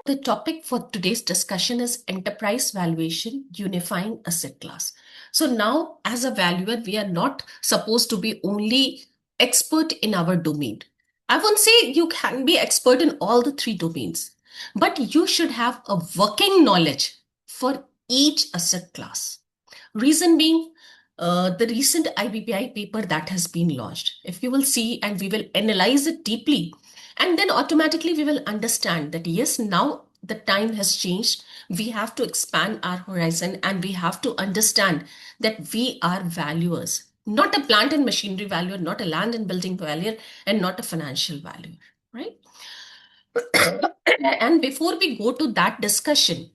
The topic for today's discussion is enterprise valuation, unifying asset class. So now, as a valuer, we are not supposed to be only expert in our domain. I won't say you can be expert in all the three domains, but you should have a working knowledge for each asset class. Reason being, the recent IBBI paper that has been launched. If you will see and we will analyze it deeply, and then automatically we will understand that yes, now the time has changed. We have to expand our horizon and we have to understand that we are valuers, not a plant and machinery valuer, not a land and building valuer, and not a financial valuer, right? And before we go to that discussion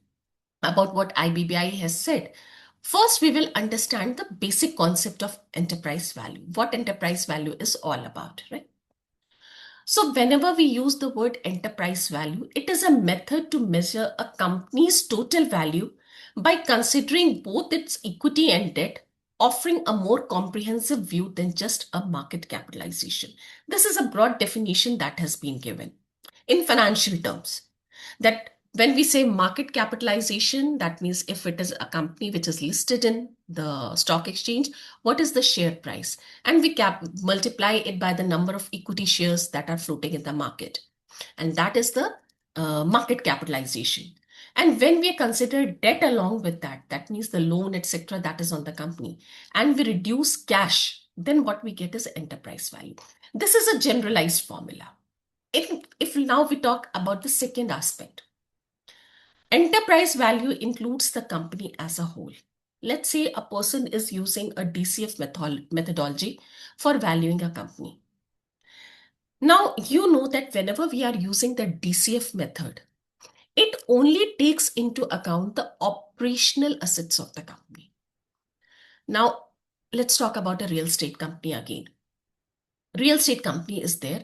about what IBBI has said, first we will understand the basic concept of enterprise value, what enterprise value is all about, right? So whenever we use the word enterprise value, it is a method to measure a company's total value by considering both its equity and debt, offering a more comprehensive view than just a market capitalization. This is a broad definition that has been given in financial terms, that when we say market capitalization, that means if it is a company which is listed in the stock exchange, what is the share price? And we multiply it by the number of equity shares that are floating in the market. And that is the market capitalization. And when we consider debt along with that, that means the loan, etc., that is on the company, and we reduce cash, then what we get is enterprise value. This is a generalized formula. If now we talk about the second aspect, enterprise value includes the company as a whole. Let's say a person is using a DCF methodology for valuing a company. Now, you know that whenever we are using the DCF method, it only takes into account the operational assets of the company. Now, let's talk about a real estate company again. Real estate company is there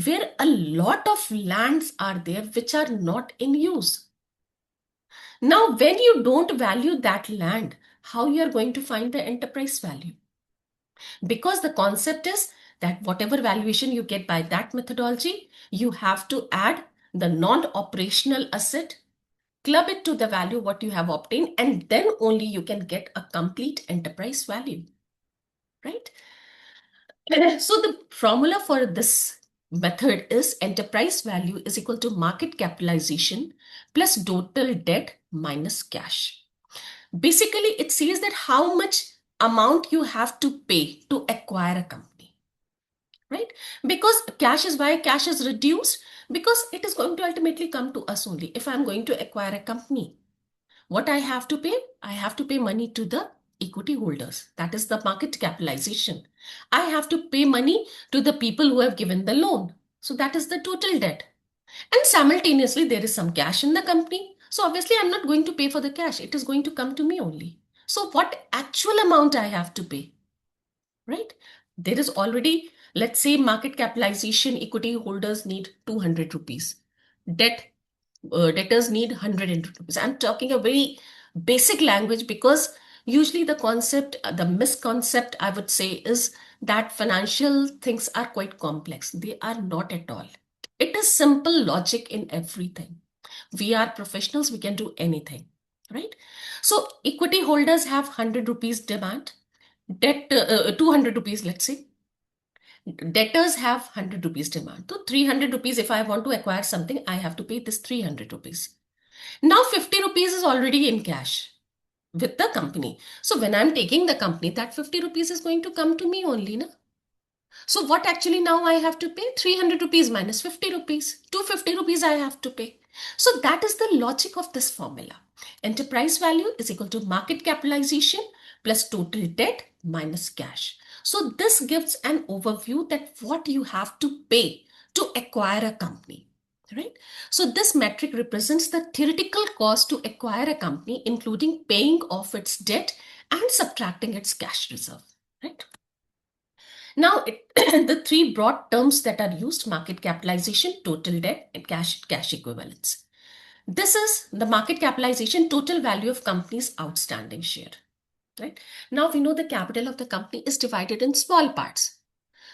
where a lot of lands are there which are not in use. Now, when you don't value that land, how you are going to find the enterprise value? Because the concept is that whatever valuation you get by that methodology, you have to add the non-operational asset, club it to the value what you have obtained, and then only you can get a complete enterprise value, right? So the formula for this method is enterprise value is equal to market capitalization plus total debt minus cash. Basically, it says that how much amount you have to pay to acquire a company, right? Because cash is why cash is reduced, because it is going to ultimately come to us only. If I'm going to acquire a company, what I have to pay? I have to pay money to the equity holders. That is the market capitalization. I have to pay money to the people who have given the loan. So that is the total debt. And simultaneously, there is some cash in the company. So obviously, I'm not going to pay for the cash. It is going to come to me only. So what actual amount I have to pay, right? There is already, let's say, market capitalization, equity holders need 200 rupees. Debtors need 100 rupees. I'm talking a very basic language because usually the concept, the misconcept, I would say, is that financial things are quite complex. They are not at all. It is simple logic in everything. We are professionals, we can do anything, right? So equity holders have 100 rupees demand, 200 rupees, let's say. Debtors have 100 rupees demand. So 300 rupees, if I want to acquire something, I have to pay this 300 rupees. Now 50 rupees is already in cash with the company. So when I'm taking the company, that 50 rupees is going to come to me only, na? So what actually now I have to pay? 300 rupees minus 50 rupees. 250 rupees I have to pay. So that is the logic of this formula. Enterprise value is equal to market capitalization plus total debt minus cash. So this gives an overview that what you have to pay to acquire a company, right? So this metric represents the theoretical cost to acquire a company, including paying off its debt and subtracting its cash reserve, right? Now, the three broad terms that are used: market capitalization, total debt, and cash equivalents. This is the market capitalization, total value of company's outstanding share. Right? Now we know the capital of the company is divided in small parts.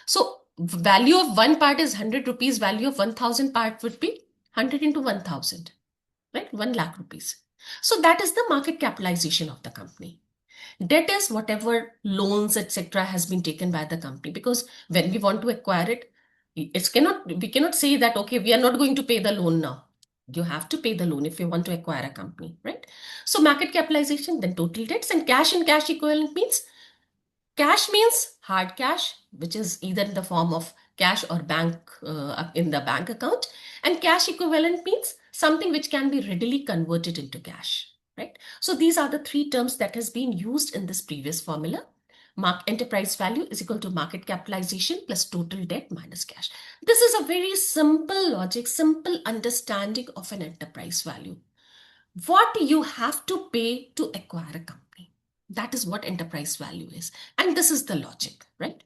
So value of one part is 100 rupees, value of 1000 part would be 100 into 1000, right? 1 lakh rupees. So that is the market capitalization of the company. Debt is whatever loans, etc., has been taken by the company. Because when we want to acquire it, we cannot say that okay, we are not going to pay the loan now. You have to pay the loan if you want to acquire a company, right? So market capitalization, then total debts, and cash equivalent means cash means hard cash, which is either in the form of cash or bank in the bank account, and cash equivalent means something which can be readily converted into cash, right? So these are the three terms that has been used in this previous formula. Enterprise value is equal to market capitalization plus total debt minus cash. This is a very simple logic, simple understanding of an enterprise value. What you have to pay to acquire a company. That is what enterprise value is. And this is the logic, right?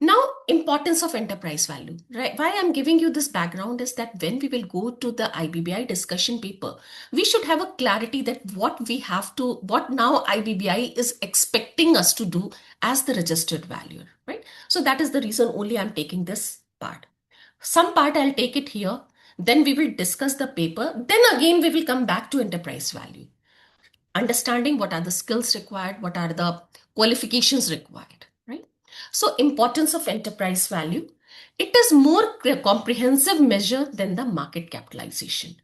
Now, importance of enterprise value, right? Why I'm giving you this background is that when we will go to the IBBI discussion paper, we should have a clarity that what now IBBI is expecting us to do as the registered valuer, right? So that is the reason only I'm taking this part. Some part I'll take it here, then we will discuss the paper, then again we will come back to enterprise value. Understanding what are the skills required, what are the qualifications required, right? So importance of enterprise value, it is more comprehensive measure than the market capitalization.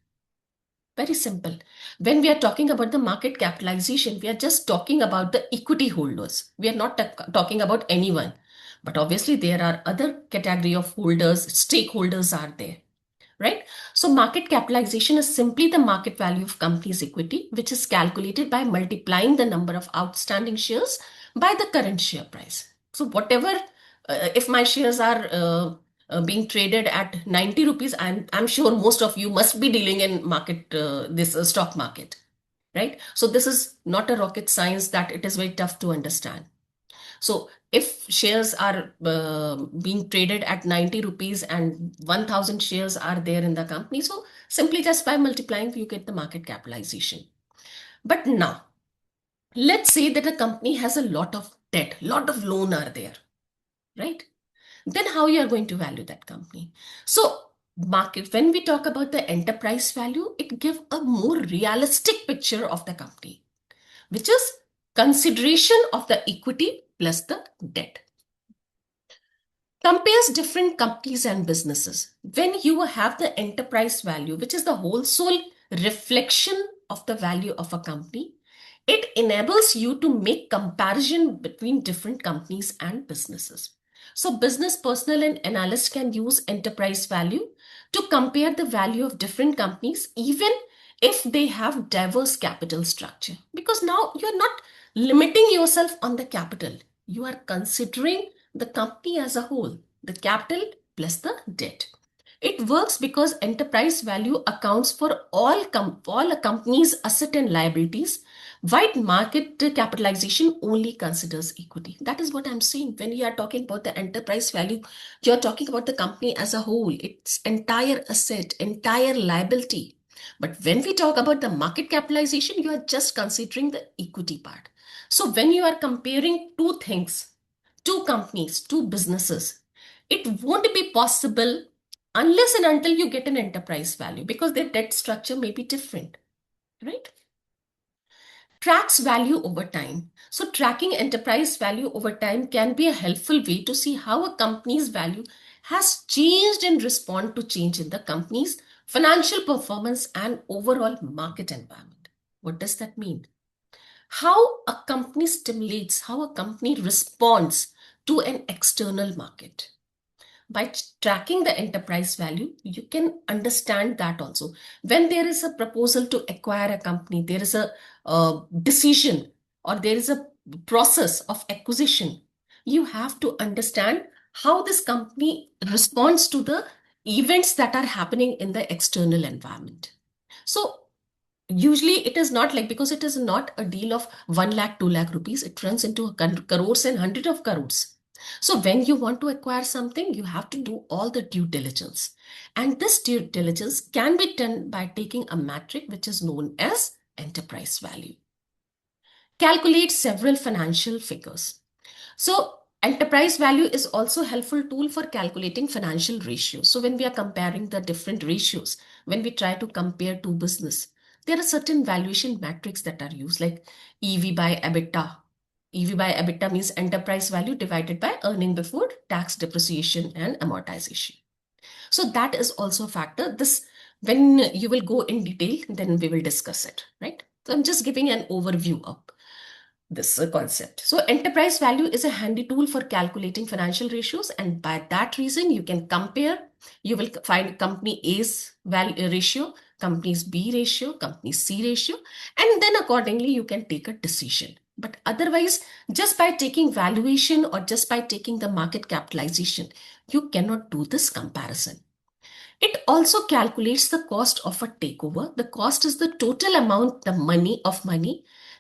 Very simple. When we are talking about the market capitalization, we are just talking about the equity holders. We are not talking about anyone. But obviously, there are other category of holders, stakeholders are there, right? So market capitalization is simply the market value of company's equity, which is calculated by multiplying the number of outstanding shares by the current share price. So whatever, if my shares are being traded at 90 rupees, I'm sure most of you must be dealing in market, this stock market, right? So this is not a rocket science that it is very tough to understand. So if shares are being traded at 90 rupees and 1000 shares are there in the company, so simply just by multiplying, you get the market capitalization. But now, let's say that a company has a lot of debt, lot of loan are there, right? Then how you are going to value that company? So market, when we talk about the enterprise value, it gives a more realistic picture of the company, which is consideration of the equity plus the debt. Compares different companies and businesses. When you have the enterprise value, which is the whole soul reflection of the value of a company, it enables you to make comparison between different companies and businesses. So business personnel and analysts can use enterprise value to compare the value of different companies, even if they have diverse capital structure. Because now you're not limiting yourself on the capital. You are considering the company as a whole, the capital plus the debt. It works because enterprise value accounts for all a company's asset and liabilities, while market capitalization only considers equity. That is what I'm saying. When you are talking about the enterprise value, you're talking about the company as a whole, its entire asset, entire liability. But when we talk about the market capitalization, you are just considering the equity part. So when you are comparing two things, two companies, two businesses, it won't be possible unless and until you get an enterprise value because their debt structure may be different, right? Tracks value over time. So tracking enterprise value over time can be a helpful way to see how a company's value has changed in response to change in the company's financial performance and overall market environment. What does that mean? How a company stimulates, how a company responds to an external market. By tracking the enterprise value, you can understand that also. When there is a proposal to acquire a company, there is a decision or there is a process of acquisition, you have to understand how this company responds to the events that are happening in the external environment. So usually it is not like, because it is not a deal of 1 lakh 2 lakh rupees, it runs into crores and hundred of crores. So when you want to acquire something, you have to do all the due diligence, and this due diligence can be done by taking a metric which is known as enterprise value. Calculate several financial figures. So Enterprise value is also a helpful tool for calculating financial ratios. So when we are comparing the different ratios, when we try to compare two business, there are certain valuation metrics that are used, like EV by EBITDA. EV by EBITDA means enterprise value divided by earning before tax, depreciation, and amortization. So that is also a factor. This, when you will go in detail, then we will discuss it, right? So I'm just giving an overview of this concept. So enterprise value is a handy tool for calculating financial ratios, and by that reason, you can compare. You will find company A's value ratio, company's B ratio, company's C ratio, and then accordingly you can take a decision. But otherwise, just by taking valuation or just by taking the market capitalization, you cannot do this comparison. It also calculates the cost of a takeover. The cost is the total amount, the money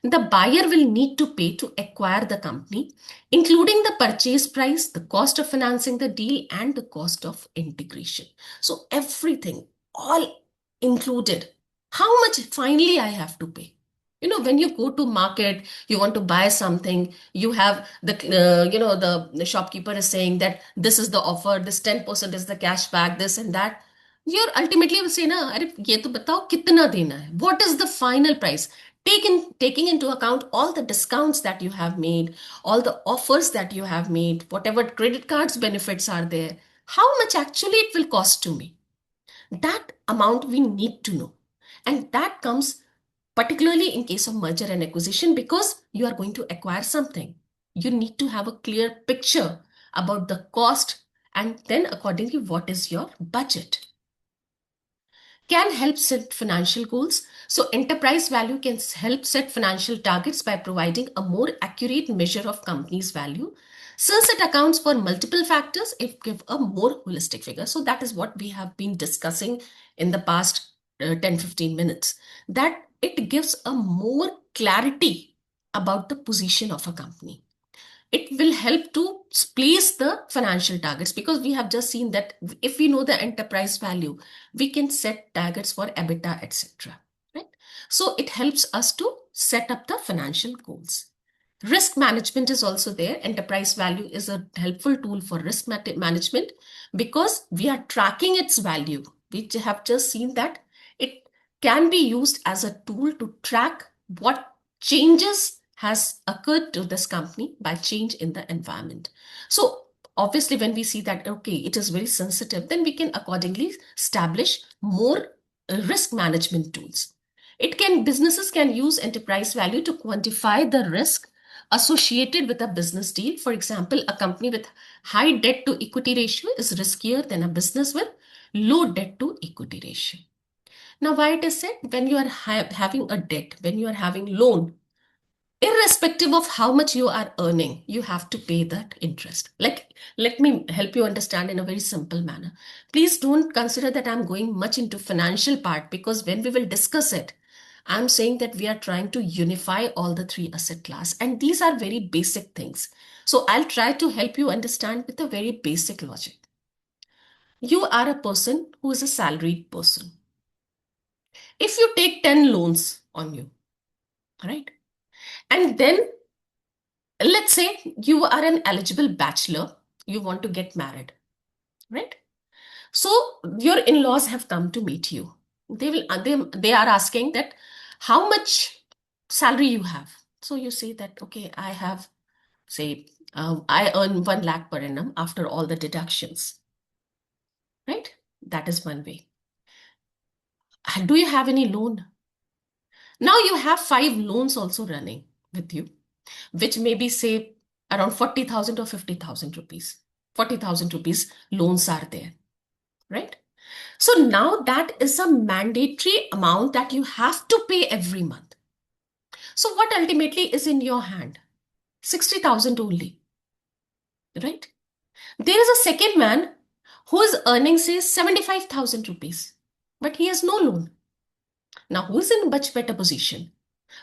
the buyer will need to pay to acquire the company, including the purchase price, the cost of financing the deal, and the cost of integration. So everything, all included. How much finally I have to pay? You know, when you go to market, you want to buy something, you have the shopkeeper is saying that this is the offer, this 10% is the cash back, this and that. You're ultimately will say, na, अरे ये तो बताओ कितना देना है? What is the final price? Taking into account all the discounts that you have made, all the offers that you have made, whatever credit cards benefits are there, how much actually it will cost to me? That amount we need to know. And that comes particularly in case of merger and acquisition, because you are going to acquire something. You need to have a clear picture about the cost, and then accordingly, what is your budget? Can help set financial goals. So enterprise value can help set financial targets by providing a more accurate measure of company's value. Since it accounts for multiple factors, it gives a more holistic figure. So that is what we have been discussing in the past 10-15 minutes, that it gives a more clarity about the position of a company. It will help to place the financial targets, because we have just seen that if we know the enterprise value, we can set targets for EBITDA, etc. Right? So it helps us to set up the financial goals. Risk management is also there. Enterprise value is a helpful tool for risk management, because we are tracking its value. We have just seen that it can be used as a tool to track what changes has occurred to this company by change in the environment. So obviously, when we see that, okay, it is very sensitive, then we can accordingly establish more risk management tools. Businesses can use enterprise value to quantify the risk associated with a business deal. For example, a company with high debt to equity ratio is riskier than a business with low debt to equity ratio. Now, why it is said, when you are having a debt, when you are having loan, irrespective of how much you are earning, you have to pay that interest. Like, let me help you understand in a very simple manner. Please don't consider that I'm going much into financial part, because when we will discuss it, I'm saying that we are trying to unify all the three asset class, and these are very basic things. So I'll try to help you understand with a very basic logic. You are a person who is a salaried person. If you take 10 loans on you, right? And then let's say you are an eligible bachelor, you want to get married, right? So your in-laws have come to meet you. They are asking that how much salary you have. So you say that, okay, I have, say, I earn 1 lakh per annum after all the deductions, right? That is one way. Do you have any loan? Now you have 5 loans also running with you, which may be, say, around 40,000 or 50,000 rupees. 40,000 rupees loans are there, right? So now that is a mandatory amount that you have to pay every month. So what ultimately is in your hand? 60,000 only, right? There is a second man who is earning, say, 75,000 rupees, but he has no loan. Now, who is in a much better position?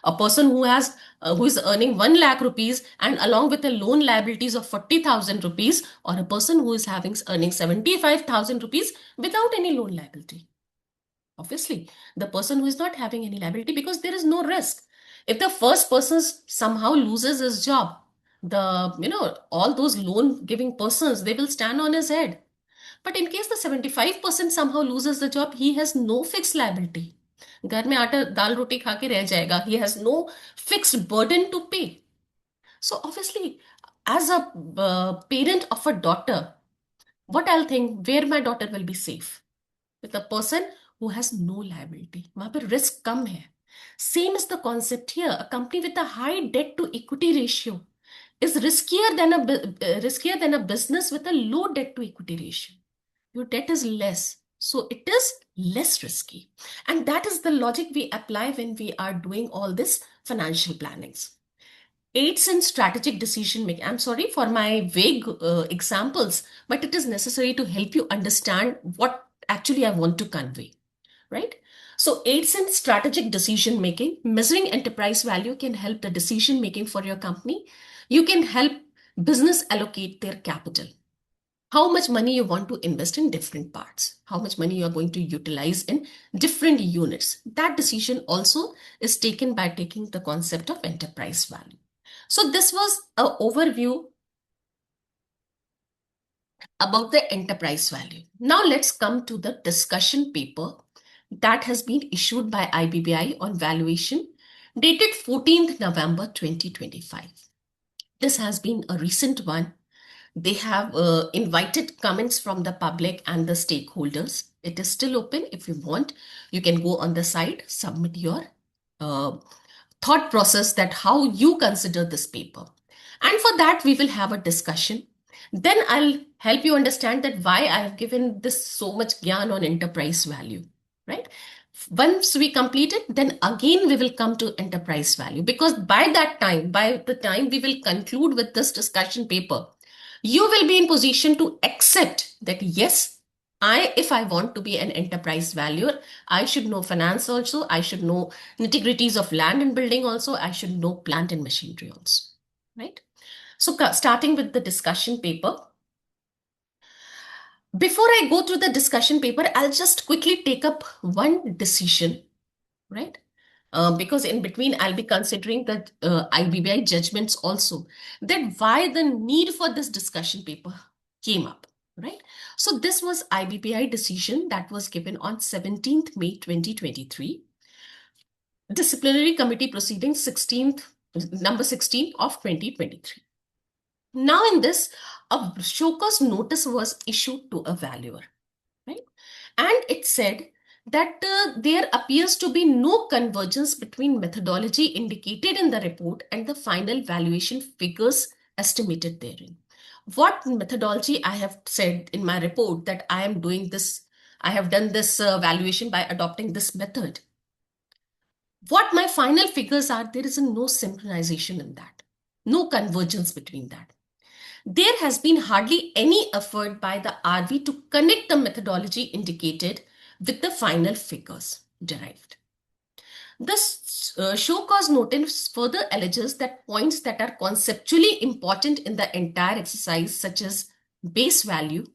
A person who is earning 1 lakh rupees and along with a loan liabilities of 40,000 rupees, or a person who is earning 75,000 rupees without any loan liability? Obviously, the person who is not having any liability, because there is no risk. If the first person somehow loses his job, all those loan giving persons, they will stand on his head. But in case the 75% somehow loses the job, he has no fixed liability. घर में आटा दाल रोटी खा के रह जाएगा. He has no fixed burden to pay. So obviously, as a parent of a daughter, what I'll think, where my daughter will be safe? With a person who has no liability. वहां पर risk कम है. Same is the concept here. A company with a high debt to equity ratio is riskier than a business with a low debt to equity ratio. Your debt is less, so it is less risky. And that is the logic we apply when we are doing all this financial plannings. Aids in strategic decision making. I'm sorry for my vague examples, but it is necessary to help you understand what actually I want to convey, right? So, aids in strategic decision making. Measuring enterprise value can help the decision making for your company. You can help business allocate their capital. How much money you want to invest in different parts, how much money you are going to utilize in different units. That decision also is taken by taking the concept of enterprise value. So this was an overview about the enterprise value. Now let's come to the discussion paper that has been issued by IBBI on valuation, dated 14th November 2025. This has been a recent one. They have invited comments from the public and the stakeholders. It is still open. If you want, you can go on the site, submit your uh, thought process that how you consider this paper. And for that, we will have a discussion. Then I'll help you understand that why I have given this so much gyan on enterprise value, right? Once we complete it, then again we will come to enterprise value, because by the time we will conclude with this discussion paper, you will be in position to accept that yes, if I want to be an enterprise valuer, I should know finance also, I should know nitty-gritties of land and building also, I should know plant and machinery also, right? So starting with the discussion paper. Before I go through the discussion paper, I'll just quickly take up one decision, right? Because in between, I'll be considering the IBBI judgments also, that why the need for this discussion paper came up, right? So this was IBBI decision that was given on 17th May 2023. Disciplinary Committee Proceedings 16th, number 16 of 2023. Now in this, a show cause notice was issued to a valuer, right? And it said that there appears to be no convergence between methodology indicated in the report and the final valuation figures estimated therein. What methodology I have said in my report that I am doing this, I have done this valuation by adopting this method. What my final figures are, there is no synchronization in that, no convergence between that. There has been hardly any effort by the RV to connect the methodology indicated with the final figures derived. This show cause notice further alleges that points that are conceptually important in the entire exercise, such as base value,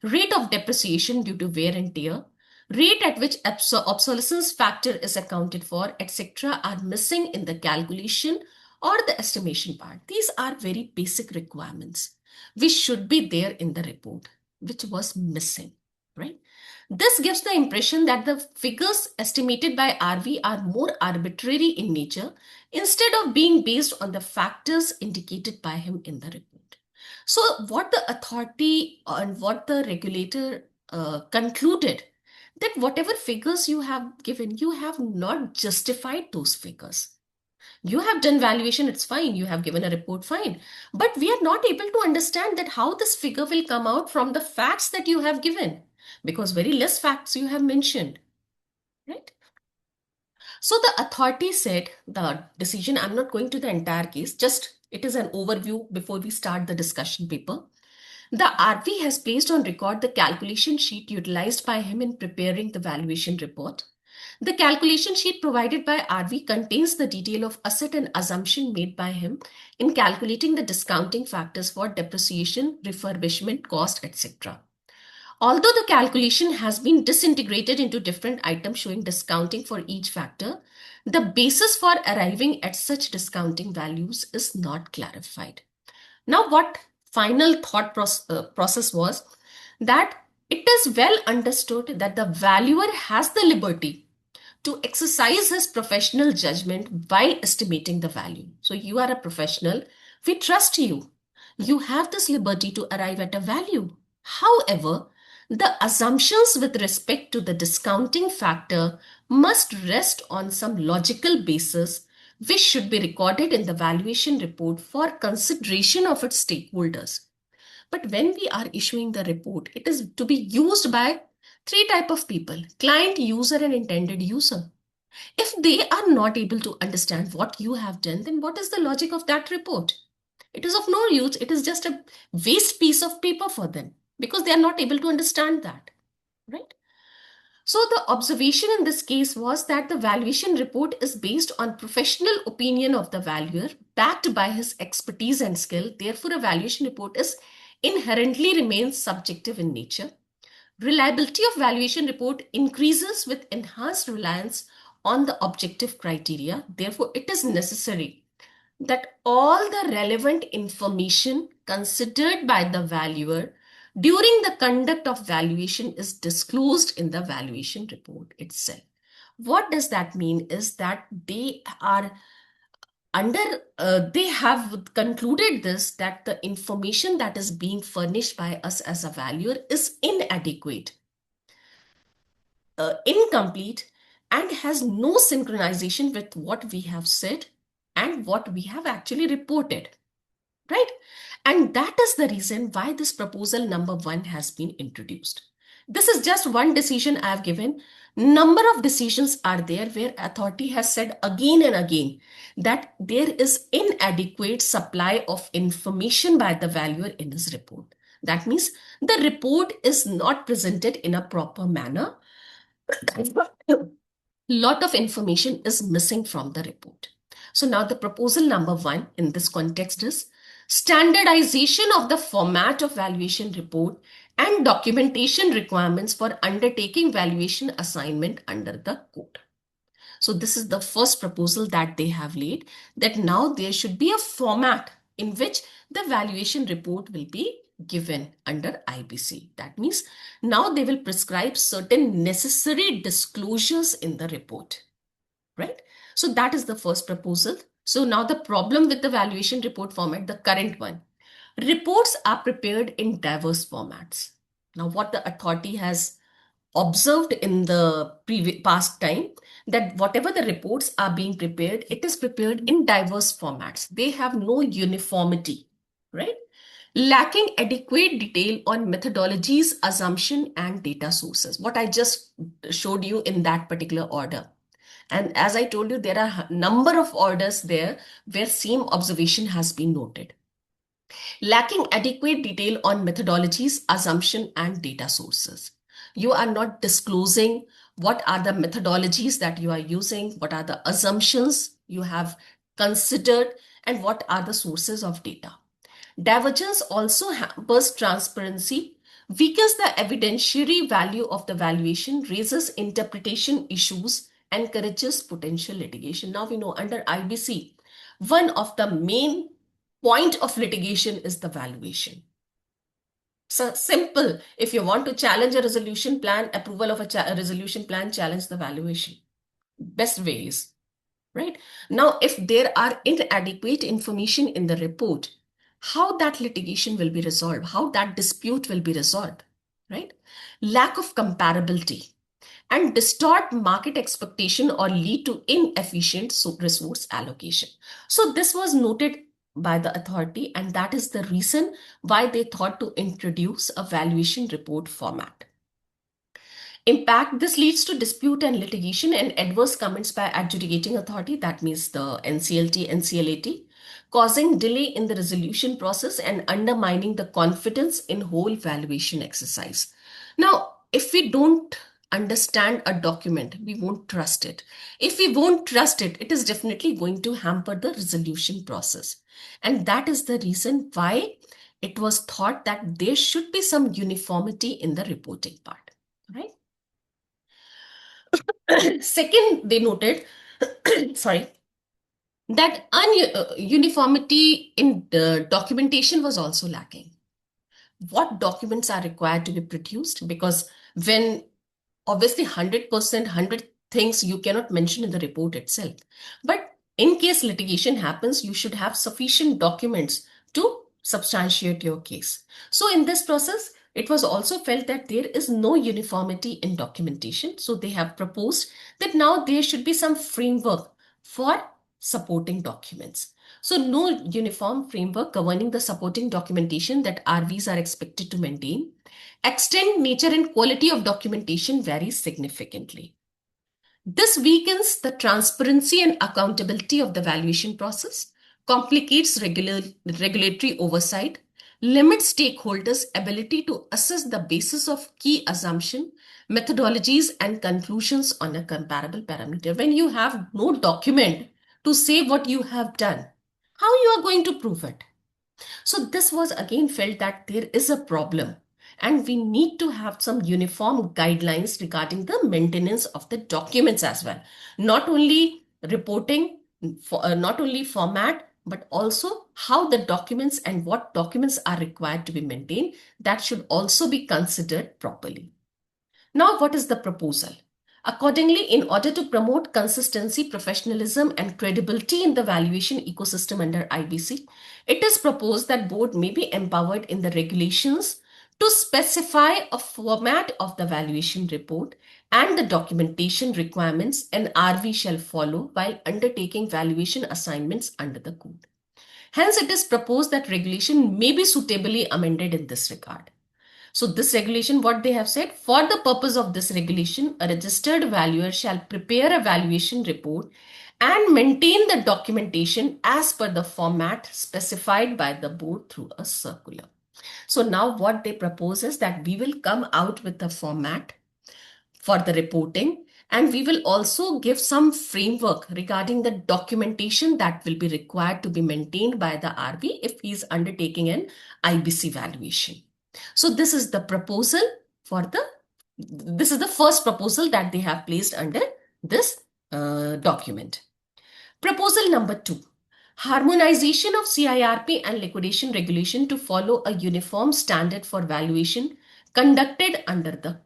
rate of depreciation due to wear and tear, rate at which obsolescence factor is accounted for, etc., are missing in the calculation or the estimation part. These are very basic requirements which should be there in the report, which was missing, right? This gives the impression that the figures estimated by RV are more arbitrary in nature instead of being based on the factors indicated by him in the report. So what the authority and what the regulator concluded, that whatever figures you have given, you have not justified those figures. You have done valuation, it's fine. You have given a report, fine. But we are not able to understand that how this figure will come out from the facts that you have given, because very less facts you have mentioned, right? So the authority said the decision, I'm not going to the entire case, just it is an overview before we start the discussion paper. The RV has placed on record the calculation sheet utilized by him in preparing the valuation report. The calculation sheet provided by RV contains the detail of asset and assumption made by him in calculating the discounting factors for depreciation, refurbishment, cost, etc. Although the calculation has been disintegrated into different items showing discounting for each factor, the basis for arriving at such discounting values is not clarified. Now, what final thought process was that it is well understood that the valuer has the liberty to exercise his professional judgment while estimating the value. So, you are a professional, we trust you. You have this liberty to arrive at a value. However, the assumptions with respect to the discounting factor must rest on some logical basis, which should be recorded in the valuation report for consideration of its stakeholders. But when we are issuing the report, it is to be used by three type of people: client, user, and intended user. If they are not able to understand what you have done, then what is the logic of that report? It is of no use. It is just a waste piece of paper for them because they are not able to understand that, right? So the observation in this case was that the valuation report is based on professional opinion of the valuer, backed by his expertise and skill. Therefore, a valuation report is inherently remains subjective in nature. Reliability of valuation report increases with enhanced reliance on the objective criteria. Therefore, it is necessary that all the relevant information considered by the valuer during the conduct of valuation is disclosed in the valuation report itself. What does that mean is that they are under they have concluded this, that the information that is being furnished by us as a valuer is inadequate, incomplete, and has no synchronization with what we have said and what we have actually reported, right? And that is the reason why this proposal number 1 has been introduced. This is just one decision I have given. Number of decisions are there where authority has said again and again that there is inadequate supply of information by the valuer in his report. That means the report is not presented in a proper manner. Lot of information is missing from the report. So now the proposal number 1 in this context is standardization of the format of valuation report and documentation requirements for undertaking valuation assignment under the code. So this is the first proposal that they have laid, that now there should be a format in which the valuation report will be given under IBC. That means now they will prescribe certain necessary disclosures in the report, right? So that is the first proposal. So now the problem with the valuation report format, the current one, reports are prepared in diverse formats. Now what the authority has observed in the past time, that whatever the reports are being prepared, it is prepared in diverse formats. They have no uniformity, right? Lacking adequate detail on methodologies, assumption, and data sources. What I just showed you in that particular order. And as I told you, there are a number of orders there where same observation has been noted. Lacking adequate detail on methodologies, assumption, and data sources. You are not disclosing what are the methodologies that you are using, what are the assumptions you have considered, and what are the sources of data. Divergence also hampers transparency, weakens the evidentiary value of the valuation, raises interpretation issues, encourages potential litigation. Now we know under IBC, one of the main point of litigation is the valuation. So simple. If you want to challenge a resolution plan, approval of a resolution plan, challenge the valuation. Best ways, right? Now, if there are inadequate information in the report, how that litigation will be resolved, how that dispute will be resolved, right? Lack of comparability and distort market expectation or lead to inefficient resource allocation. So this was noted by the authority, and that is the reason why they thought to introduce a valuation report format. Impact: this leads to dispute and litigation and adverse comments by adjudicating authority, that means the NCLT, NCLAT, causing delay in the resolution process and undermining the confidence in whole valuation exercise. Now, if we don't understand a document, we won't trust it. If we won't trust it, it is definitely going to hamper the resolution process. And that is the reason why it was thought that there should be some uniformity in the reporting part, right? Second, they noted, sorry, That uniformity in the documentation was also lacking. What documents are required to be produced? Because when obviously 100%, 100 things you cannot mention in the report itself. But in case litigation happens, you should have sufficient documents to substantiate your case. So in this process, it was also felt that there is no uniformity in documentation. So they have proposed that now there should be some framework for supporting documents. So no uniform framework governing the supporting documentation that RVs are expected to maintain. Extent, nature, and quality of documentation varies significantly. This weakens the transparency and accountability of the valuation process, complicates regulatory oversight, limits stakeholders' ability to assess the basis of key assumption, methodologies, and conclusions on a comparable parameter. When you have no document to say what you have done, how you are going to prove it? So this was again felt that there is a problem and we need to have some uniform guidelines regarding the maintenance of the documents as well. Not only reporting, not only format, but also how the documents and what documents are required to be maintained. That should also be considered properly. Now, what is the proposal? Accordingly, in order to promote consistency, professionalism, and credibility in the valuation ecosystem under IBC, it is proposed that board may be empowered in the regulations to specify a format of the valuation report and the documentation requirements an RV shall follow while undertaking valuation assignments under the code. Hence, it is proposed that regulation may be suitably amended in this regard. So this regulation, what they have said, for the purpose of this regulation, a registered valuer shall prepare a valuation report and maintain the documentation as per the format specified by the board through a circular. So now what they propose is that we will come out with a format for the reporting, and we will also give some framework regarding the documentation that will be required to be maintained by the RV if he is undertaking an IBC valuation. So this is the proposal for this is the first proposal that they have placed under this document. Proposal number 2. Harmonization of CIRP and liquidation regulation to follow a uniform standard for valuation conducted under the.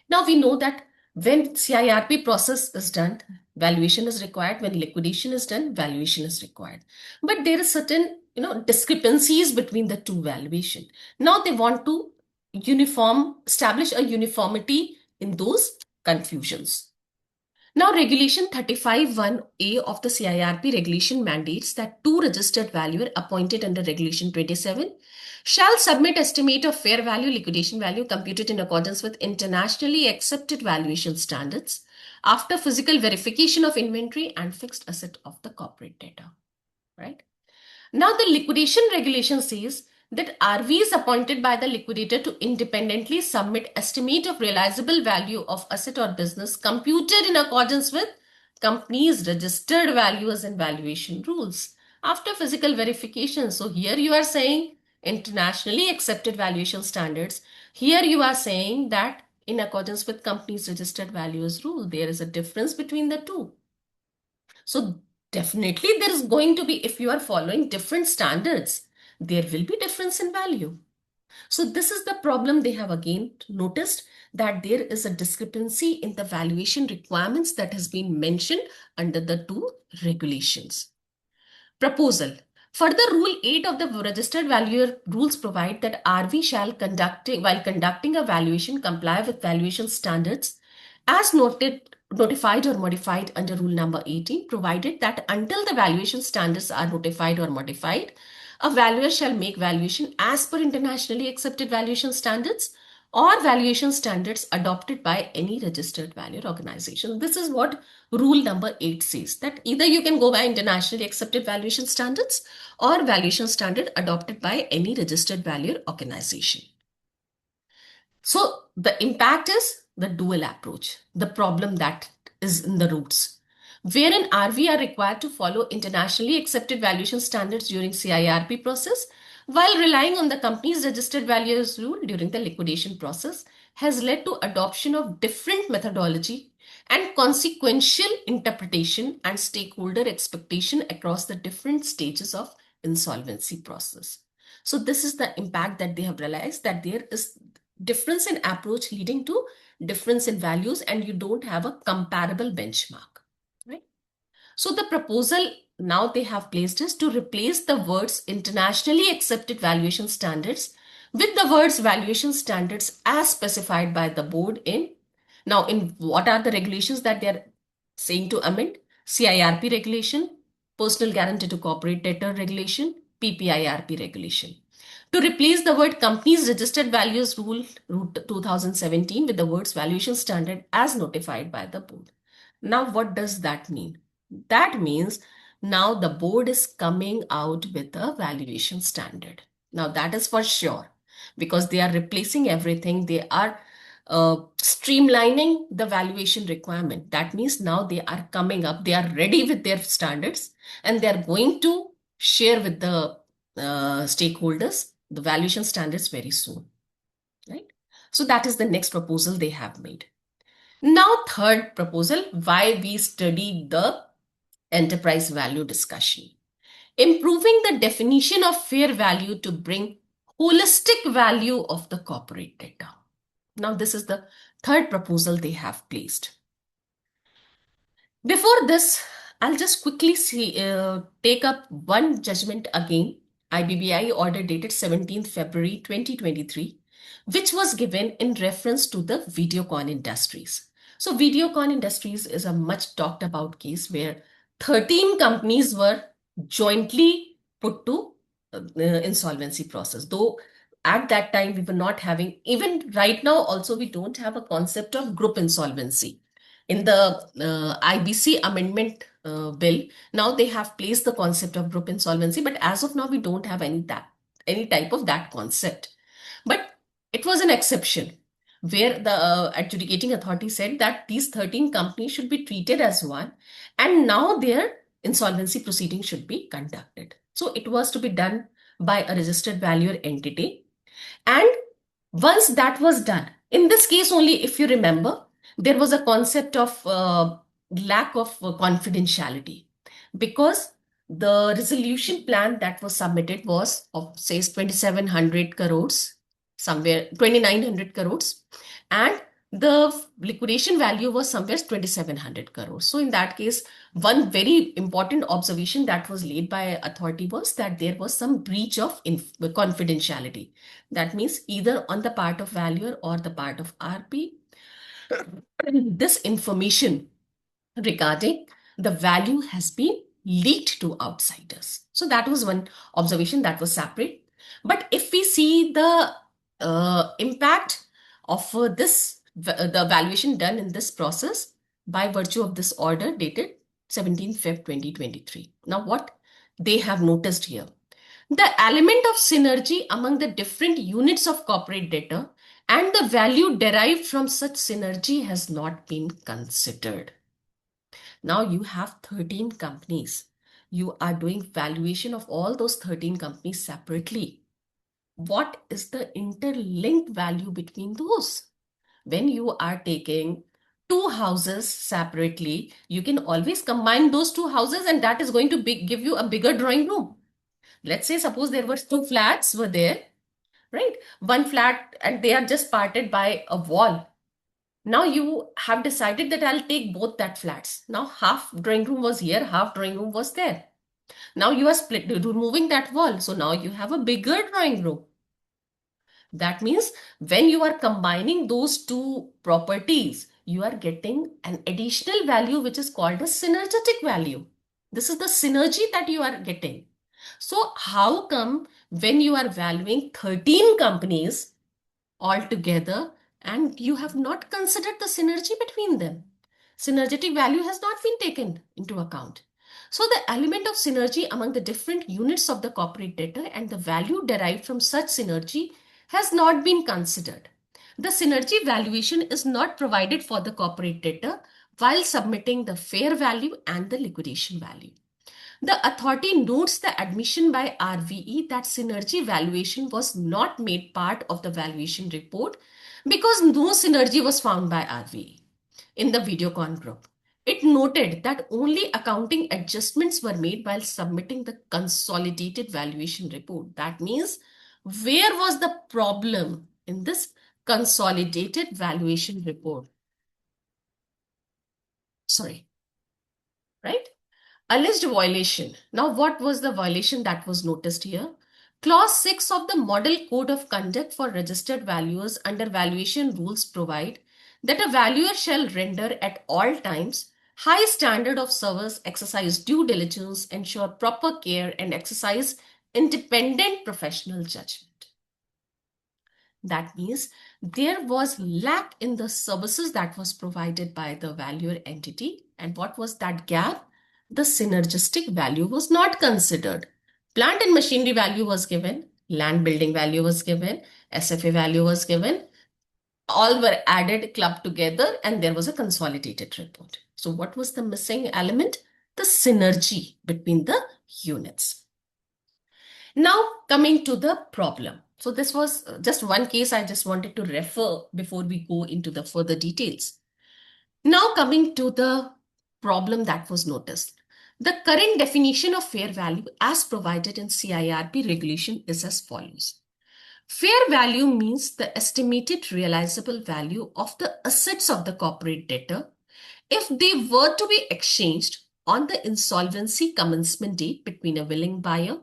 Now we know that when CIRP process is done, valuation is required. When liquidation is done, valuation is required. But there is certain discrepancies between the two valuation. Now they want to establish a uniformity in those confusions. Now, Regulation 35(1)(a) of the CIRP regulation mandates that two registered valuer appointed under Regulation 27 shall submit estimate of fair value, liquidation value computed in accordance with internationally accepted valuation standards after physical verification of inventory and fixed asset of the corporate debtor. Right? Now, the liquidation regulation says that RV is appointed by the liquidator to independently submit estimate of realizable value of asset or business computed in accordance with company's registered valuers and valuation rules after physical verification. So here you are saying internationally accepted valuation standards. Here you are saying that in accordance with company's registered valuers rule, there is a difference between the two. So definitely there is going to be, if you are following different standards, there will be difference in value. So this is the problem they have again noticed, that there is a discrepancy in the valuation requirements that has been mentioned under the two regulations. Proposal. Further, Rule 8 of the Registered Valuer rules provide that RV shall while conducting a valuation comply with valuation standards as notified or modified under Rule number 18, provided that until the valuation standards are notified or modified, a valuer shall make valuation as per internationally accepted valuation standards or valuation standards adopted by any registered valuer organization. This is what rule number 8 says, that either you can go by internationally accepted valuation standards or valuation standard adopted by any registered valuer organization. So the impact is the dual approach, the problem that is in the roots, wherein RV are required to follow internationally accepted valuation standards during CIRP process while relying on the company's registered valuers rule during the liquidation process, has led to adoption of different methodology and consequential interpretation and stakeholder expectation across the different stages of insolvency process. So this is the impact that they have realized, that there is difference in approach leading to difference in values, and you don't have a comparable benchmark, right? So the proposal now they have placed is to replace the words internationally accepted valuation standards with the words valuation standards as specified by the board in. Now, in what are the regulations that they are saying to amend? CIRP regulation, personal guarantee to corporate debtor regulation, PPIRP regulation. To replace the word companies registered values rule 2017 with the words valuation standard as notified by the board. Now, what does that mean? That means now the board is coming out with a valuation standard. Now, that is for sure because they are replacing everything. They are streamlining the valuation requirement. That means now they are coming up, they are ready with their standards, and they are going to share with the stakeholders the valuation standards very soon, right? So that is the next proposal they have made. Now, third proposal, why we study the enterprise value discussion. Improving the definition of fair value to bring holistic value of the corporate data. Now, this is the third proposal they have placed. Before this, I'll just quickly take up one judgment again, IBBI order dated 17th February 2023, which was given in reference to the Videocon Industries. So Videocon Industries is a much talked about case where 13 companies were jointly put to insolvency process. Though at that time we were not having, even right now also we don't have a concept of group insolvency. In the IBC amendment bill, now they have placed the concept of group insolvency, but as of now we don't have any type of that concept. But it was an exception where the adjudicating authority said that these 13 companies should be treated as one, and now their insolvency proceeding should be conducted. So it was to be done by a registered valuer entity. And once that was done, in this case only, if you remember, there was a concept of lack of confidentiality because the resolution plan that was submitted was of says 2700 crores, somewhere 2900 crores, and the liquidation value was somewhere 2700 crores. So in that case, one very important observation that was laid by authority was that there was some breach of confidentiality. That means either on the part of valuer or the part of RP, this information regarding the value has been leaked to outsiders. So that was one observation that was separate. But if we see the impact of the valuation done in this process by virtue of this order dated 17th Feb 2023. Now, what they have noticed here, the element of synergy among the different units of corporate data and the value derived from such synergy has not been considered. Now you have 13 companies. You are doing valuation of all those 13 companies separately. What is the interlinked value between those? When you are taking two houses separately, you can always combine those two houses and that is going to give you a bigger drawing room. Let's say suppose there were two flats were there, right? One flat and they are just parted by a wall. Now you have decided that I'll take both that flats. Now half drawing room was here, half drawing room was there. Now you are removing that wall. So now you have a bigger drawing room. That means when you are combining those two properties, you are getting an additional value which is called a synergetic value. This is the synergy that you are getting. So how come when you are valuing 13 companies altogether and you have not considered the synergy between them? Synergetic value has not been taken into account. So the element of synergy among the different units of the corporate data and the value derived from such synergy has not been considered. The synergy valuation is not provided for the corporate data while submitting the fair value and the liquidation value. The authority notes the admission by RVE that synergy valuation was not made part of the valuation report because no synergy was found by RVE. in the Videocon group. It noted that only accounting adjustments were made while submitting the consolidated valuation report. That means, where was the problem in this consolidated valuation report? Sorry, right? Alleged violation. Now, what was the violation that was noticed here? Clause 6 of the Model Code of Conduct for Registered Valuers under valuation rules provide that a valuer shall render at all times high standard of service, exercise due diligence, ensure proper care, and exercise independent professional judgment. That means there was lack in the services that was provided by the valuer entity. And what was that gap? The synergistic value was not considered. Plant and machinery value was given, land building value was given, SFA value was given. All were added, clubbed together, and there was a consolidated report. So what was the missing element? The synergy between the units. Now, coming to the problem. So this was just one case I just wanted to refer before we go into the further details. Now, coming to the problem that was noticed. The current definition of fair value as provided in CIRP regulation is as follows. Fair value means the estimated realizable value of the assets of the corporate debtor if they were to be exchanged on the insolvency commencement date between a willing buyer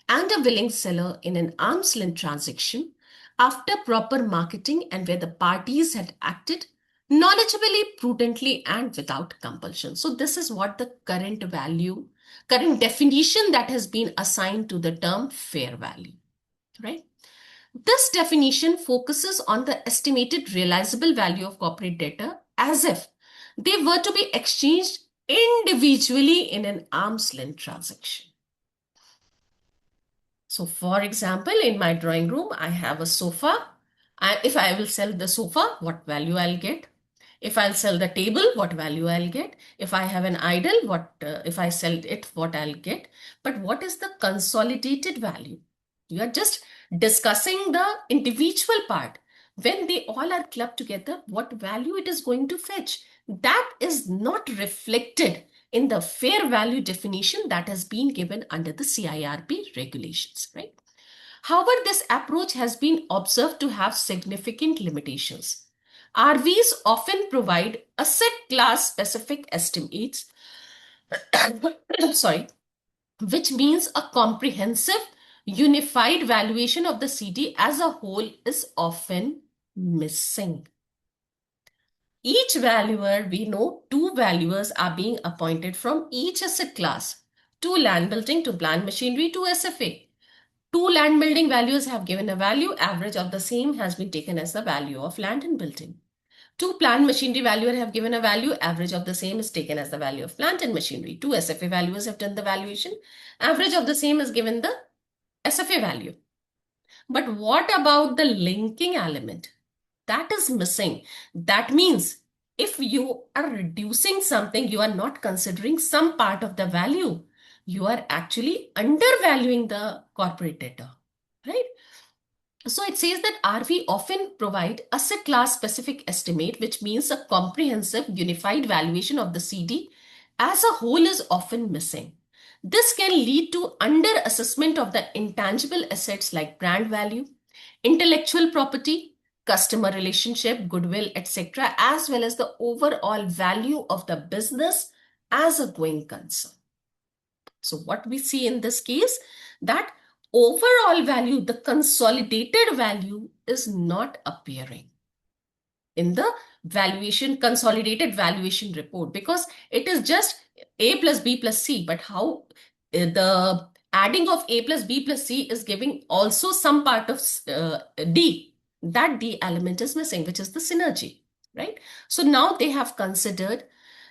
and a willing seller in an arm's length transaction after proper marketing and where the parties had acted knowledgeably, prudently, and without compulsion. So this is what the current value, current definition that has been assigned to the term fair value, right? This definition focuses on the estimated realizable value of corporate debtor as if they were to be exchanged individually in an arm's length transaction. So, for example, in my drawing room, I have a sofa. If I will sell the sofa, what value I'll get? If I'll sell the table, what value I'll get? If I have an idol, if I sell it, what I'll get? But what is the consolidated value? You are just discussing the individual part. When they all are clubbed together, what value it is going to fetch? That is not reflected in the fair value definition that has been given under the CIRP regulations, right? However, this approach has been observed to have significant limitations. RVs often provide asset class specific estimates, sorry, which means a comprehensive, unified valuation of the CD as a whole is often missing. Each valuer, we know two valuers are being appointed from each asset class. To land building, to plant machinery, to SFA. Two land building valuers have given a value, average of the same has been taken as the value of land and building. Two plant machinery valuers have given a value, average of the same is taken as the value of plant and machinery. Two SFA valuers have done the valuation, average of the same is given the SFA value. But what about the linking element? That is missing. That means if you are reducing something, you are not considering some part of the value. You are actually undervaluing the corporate debtor, right? So it says that RV often provide asset class specific estimate, which means a comprehensive unified valuation of the CD as a whole is often missing. This can lead to underassessment of the intangible assets like brand value, intellectual property, customer relationship, goodwill, etc., as well as the overall value of the business as a going concern. So what we see in this case, that overall value, the consolidated value is not appearing in the valuation, consolidated valuation report, because it is just A plus B plus C. But how the adding of A plus B plus C is giving also some part of D. That D element is missing, which is the synergy, right? So now they have considered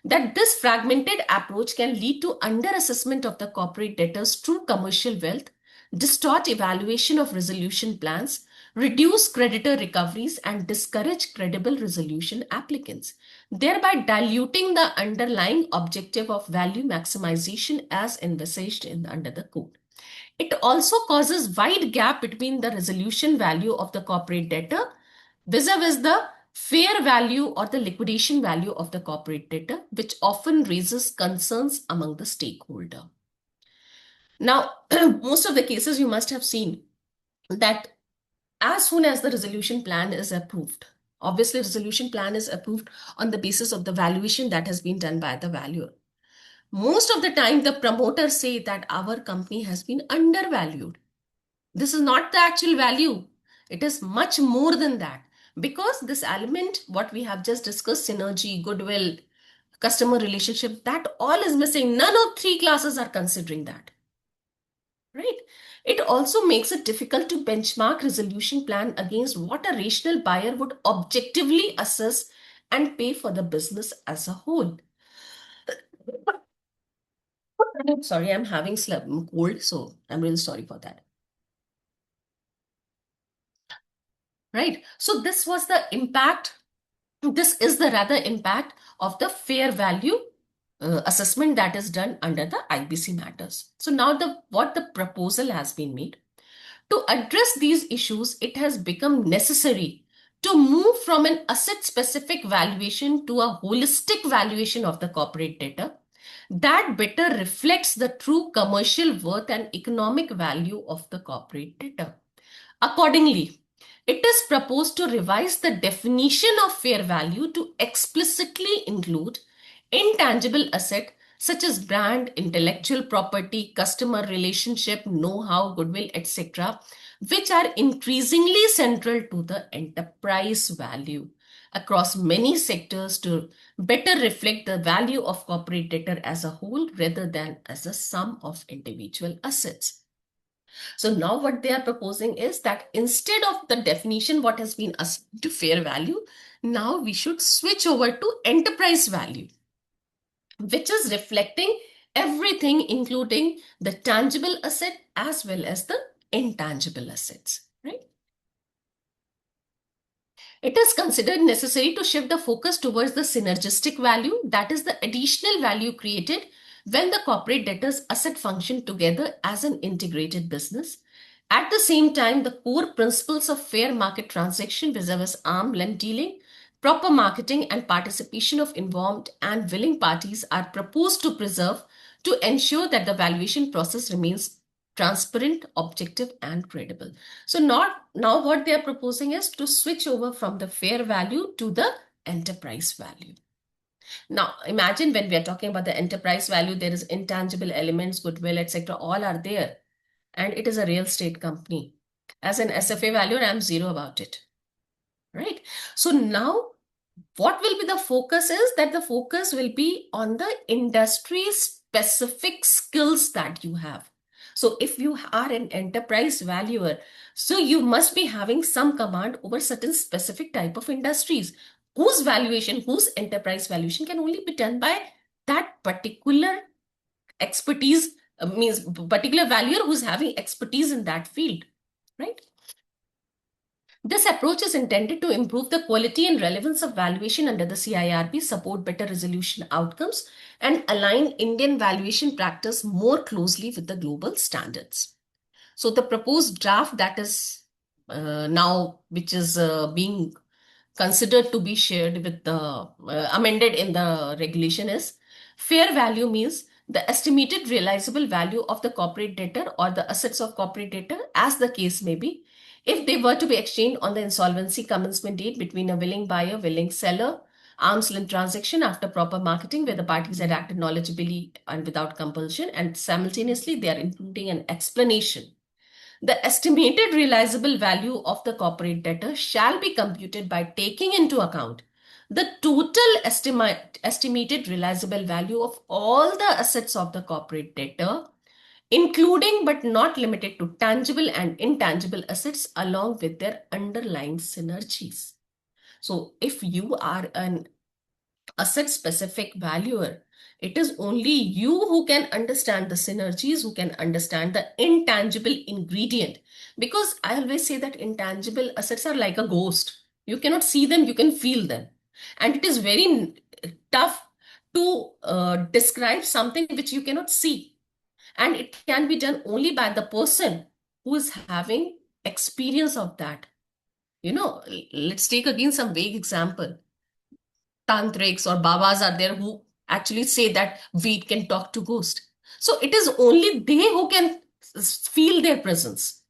that this fragmented approach can lead to underassessment of the corporate debtor's true commercial wealth, distort evaluation of resolution plans, reduce creditor recoveries, and discourage credible resolution applicants, thereby diluting the underlying objective of value maximization as envisaged under the code. It also causes wide gap between the resolution value of the corporate debtor vis-a-vis the fair value or the liquidation value of the corporate debtor, which often raises concerns among the stakeholder. Now, most of the cases you must have seen that as soon as the resolution plan is approved, obviously resolution plan is approved on the basis of the valuation that has been done by the valuer. Most of the time, the promoters say that our company has been undervalued. This is not the actual value. It is much more than that. Because this element, what we have just discussed, synergy, goodwill, customer relationship, that all is missing. None of three classes are considering that. Right? It also makes it difficult to benchmark resolution plan against what a rational buyer would objectively assess and pay for the business as a whole. Sorry, I'm having cold, so I'm really sorry for that. Right? So this was the impact. This is the rather impact of the fair value assessment that is done under the IBC matters. So now what the proposal has been made. To address these issues, it has become necessary to move from an asset-specific valuation to a holistic valuation of the corporate debtor that better reflects the true commercial worth and economic value of the corporate debtor. Accordingly, it is proposed to revise the definition of fair value to explicitly include intangible asset such as brand, intellectual property, customer relationship, know-how, goodwill, etc., which are increasingly central to the enterprise value across many sectors to better reflect the value of corporate debtor as a whole rather than as a sum of individual assets. So now what they are proposing is that instead of the definition what has been assigned to fair value, now we should switch over to enterprise value, which is reflecting everything, including the tangible asset as well as the intangible assets, right? It is considered necessary to shift the focus towards the synergistic value, that is the additional value created when the corporate debtors asset function together as an integrated business. At the same time, the core principles of fair market transaction vis-a-vis arm's length dealing, proper marketing and participation of involved and willing parties are proposed to preserve to ensure that the valuation process remains transparent, objective, and credible. So now what they are proposing is to switch over from the fair value to the enterprise value. Now, imagine when we are talking about the enterprise value, there is intangible elements, goodwill, etc. All are there. And it is a real estate company. As an SFA valuer, I'm zero about it. Right? So now what will be the focus is that the focus will be on the industry specific skills that you have. So if you are an enterprise valuer, so you must be having some command over certain specific type of industries whose valuation, whose enterprise valuation can only be done by that particular expertise, means particular valuer who's having expertise in that field, right? This approach is intended to improve the quality and relevance of valuation under the CIRP, support better resolution outcomes, and align Indian valuation practice more closely with the global standards. So the proposed draft that is now, which is being considered to be shared with the amended in the regulation is fair value means the estimated realizable value of the corporate debtor or the assets of corporate debtor as the case may be if they were to be exchanged on the insolvency commencement date between a willing buyer, willing seller, arm's length transaction after proper marketing where the parties had acted knowledgeably and without compulsion, and simultaneously they are including an explanation. The estimated realizable value of the corporate debtor shall be computed by taking into account the total estimated realizable value of all the assets of the corporate debtor, including but not limited to tangible and intangible assets along with their underlying synergies. So if you are an asset specific valuer, it is only you who can understand the synergies, who can understand the intangible ingredient. Because I always say that intangible assets are like a ghost. You cannot see them, you can feel them. And it is very tough to describe something which you cannot see. And it can be done only by the person who is having experience of that. Let's take again some vague example. Tantrics or babas are there who actually say that weed can talk to ghost. So it is only they who can feel their presence.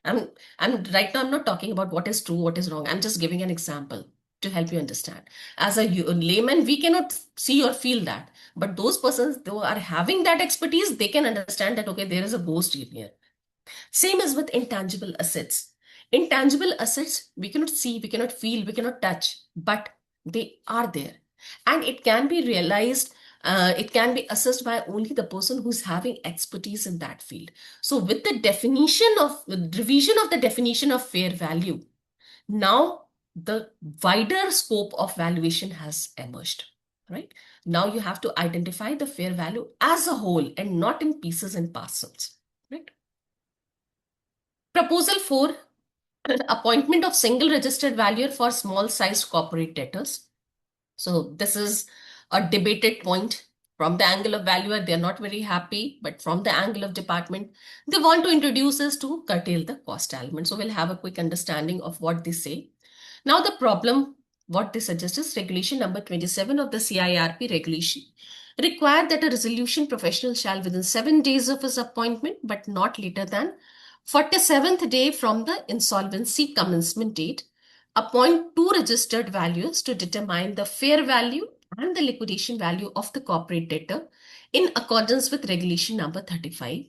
I'm, I'm right now, I'm not talking about what is true, what is wrong. I'm just giving an example to help you understand. As a layman, we cannot see or feel that. But those persons who are having that expertise, they can understand that, okay, there is a ghost in here. Same as with intangible assets. Intangible assets, we cannot see, we cannot feel, we cannot touch, but they are there. And it can be realized, it can be assessed by only the person who's having expertise in that field. So, with the definition of revision of the definition of fair value, now the wider scope of valuation has emerged. Right now, you have to identify the fair value as a whole and not in pieces and parcels. Right. Proposal 4, appointment of single registered valuer for small sized corporate debtors. So this is a debated point. From the angle of valuer, they're not very happy, but from the angle of department, they want to introduce us to curtail the cost element. So we'll have a quick understanding of what they say. Now the problem, what they suggest is regulation number 27 of the CIRP regulation required that a resolution professional shall within 7 days of his appointment, but not later than 47th day from the insolvency commencement date, appoint two registered valuers to determine the fair value and the liquidation value of the corporate debtor in accordance with regulation number 35.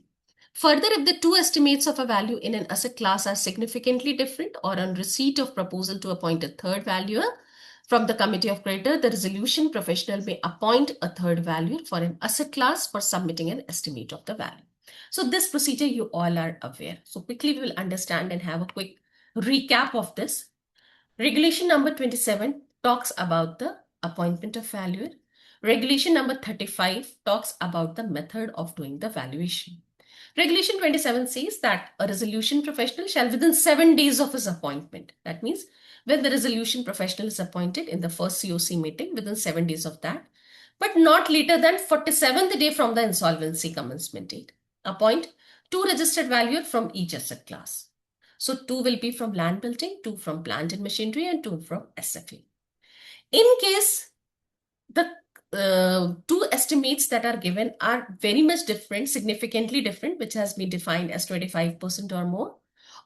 Further, if the two estimates of a value in an asset class are significantly different, or on receipt of proposal to appoint a third valuer from the committee of creditor, the resolution professional may appoint a third valuer for an asset class for submitting an estimate of the value. So this procedure you all are aware. So quickly we will understand and have a quick recap of this. Regulation number 27 talks about the appointment of valuer. Regulation number 35 talks about the method of doing the valuation. Regulation 27 says that a resolution professional shall within 7 days of his appointment. That means when the resolution professional is appointed in the first COC meeting, within 7 days of that, but not later than 47th day from the insolvency commencement date, appoint two registered valuer from each asset class. So two will be from land building, two from plant and machinery, and two from SFA. In case the two estimates that are given are very much different, significantly different, which has been defined as 25% or more,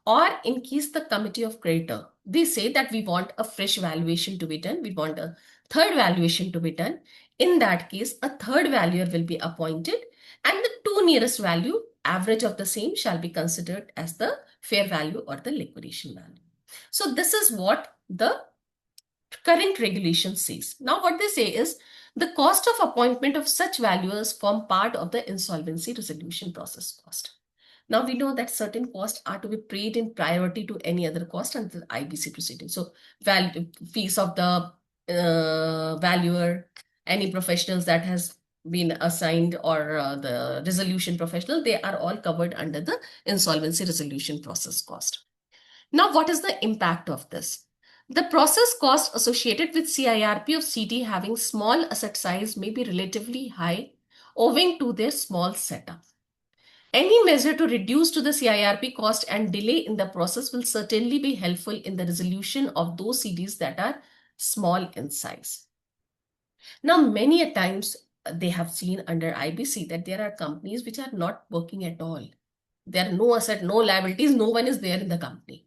or in case the committee of creditor, they say that we want a fresh valuation to be done, we want a third valuation to be done. In that case, a third valuer will be appointed, and the two nearest value, average of the same, shall be considered as the fair value or the liquidation value. So this is what the current regulation says. Now what they say is the cost of appointment of such valuers form part of the insolvency resolution process cost. Now we know that certain costs are to be paid in priority to any other cost under the IBC proceeding. So fees of the valuer, any professionals that has been assigned, or the resolution professional, they are all covered under the insolvency resolution process cost. Now, what is the impact of this? The process cost associated with CIRP of CD having small asset size may be relatively high owing to their small setup. Any measure to reduce to the CIRP cost and delay in the process will certainly be helpful in the resolution of those CDs that are small in size. Now, many a times they have seen under IBC that there are companies which are not working at all. There are no asset, no liabilities, no one is there in the company.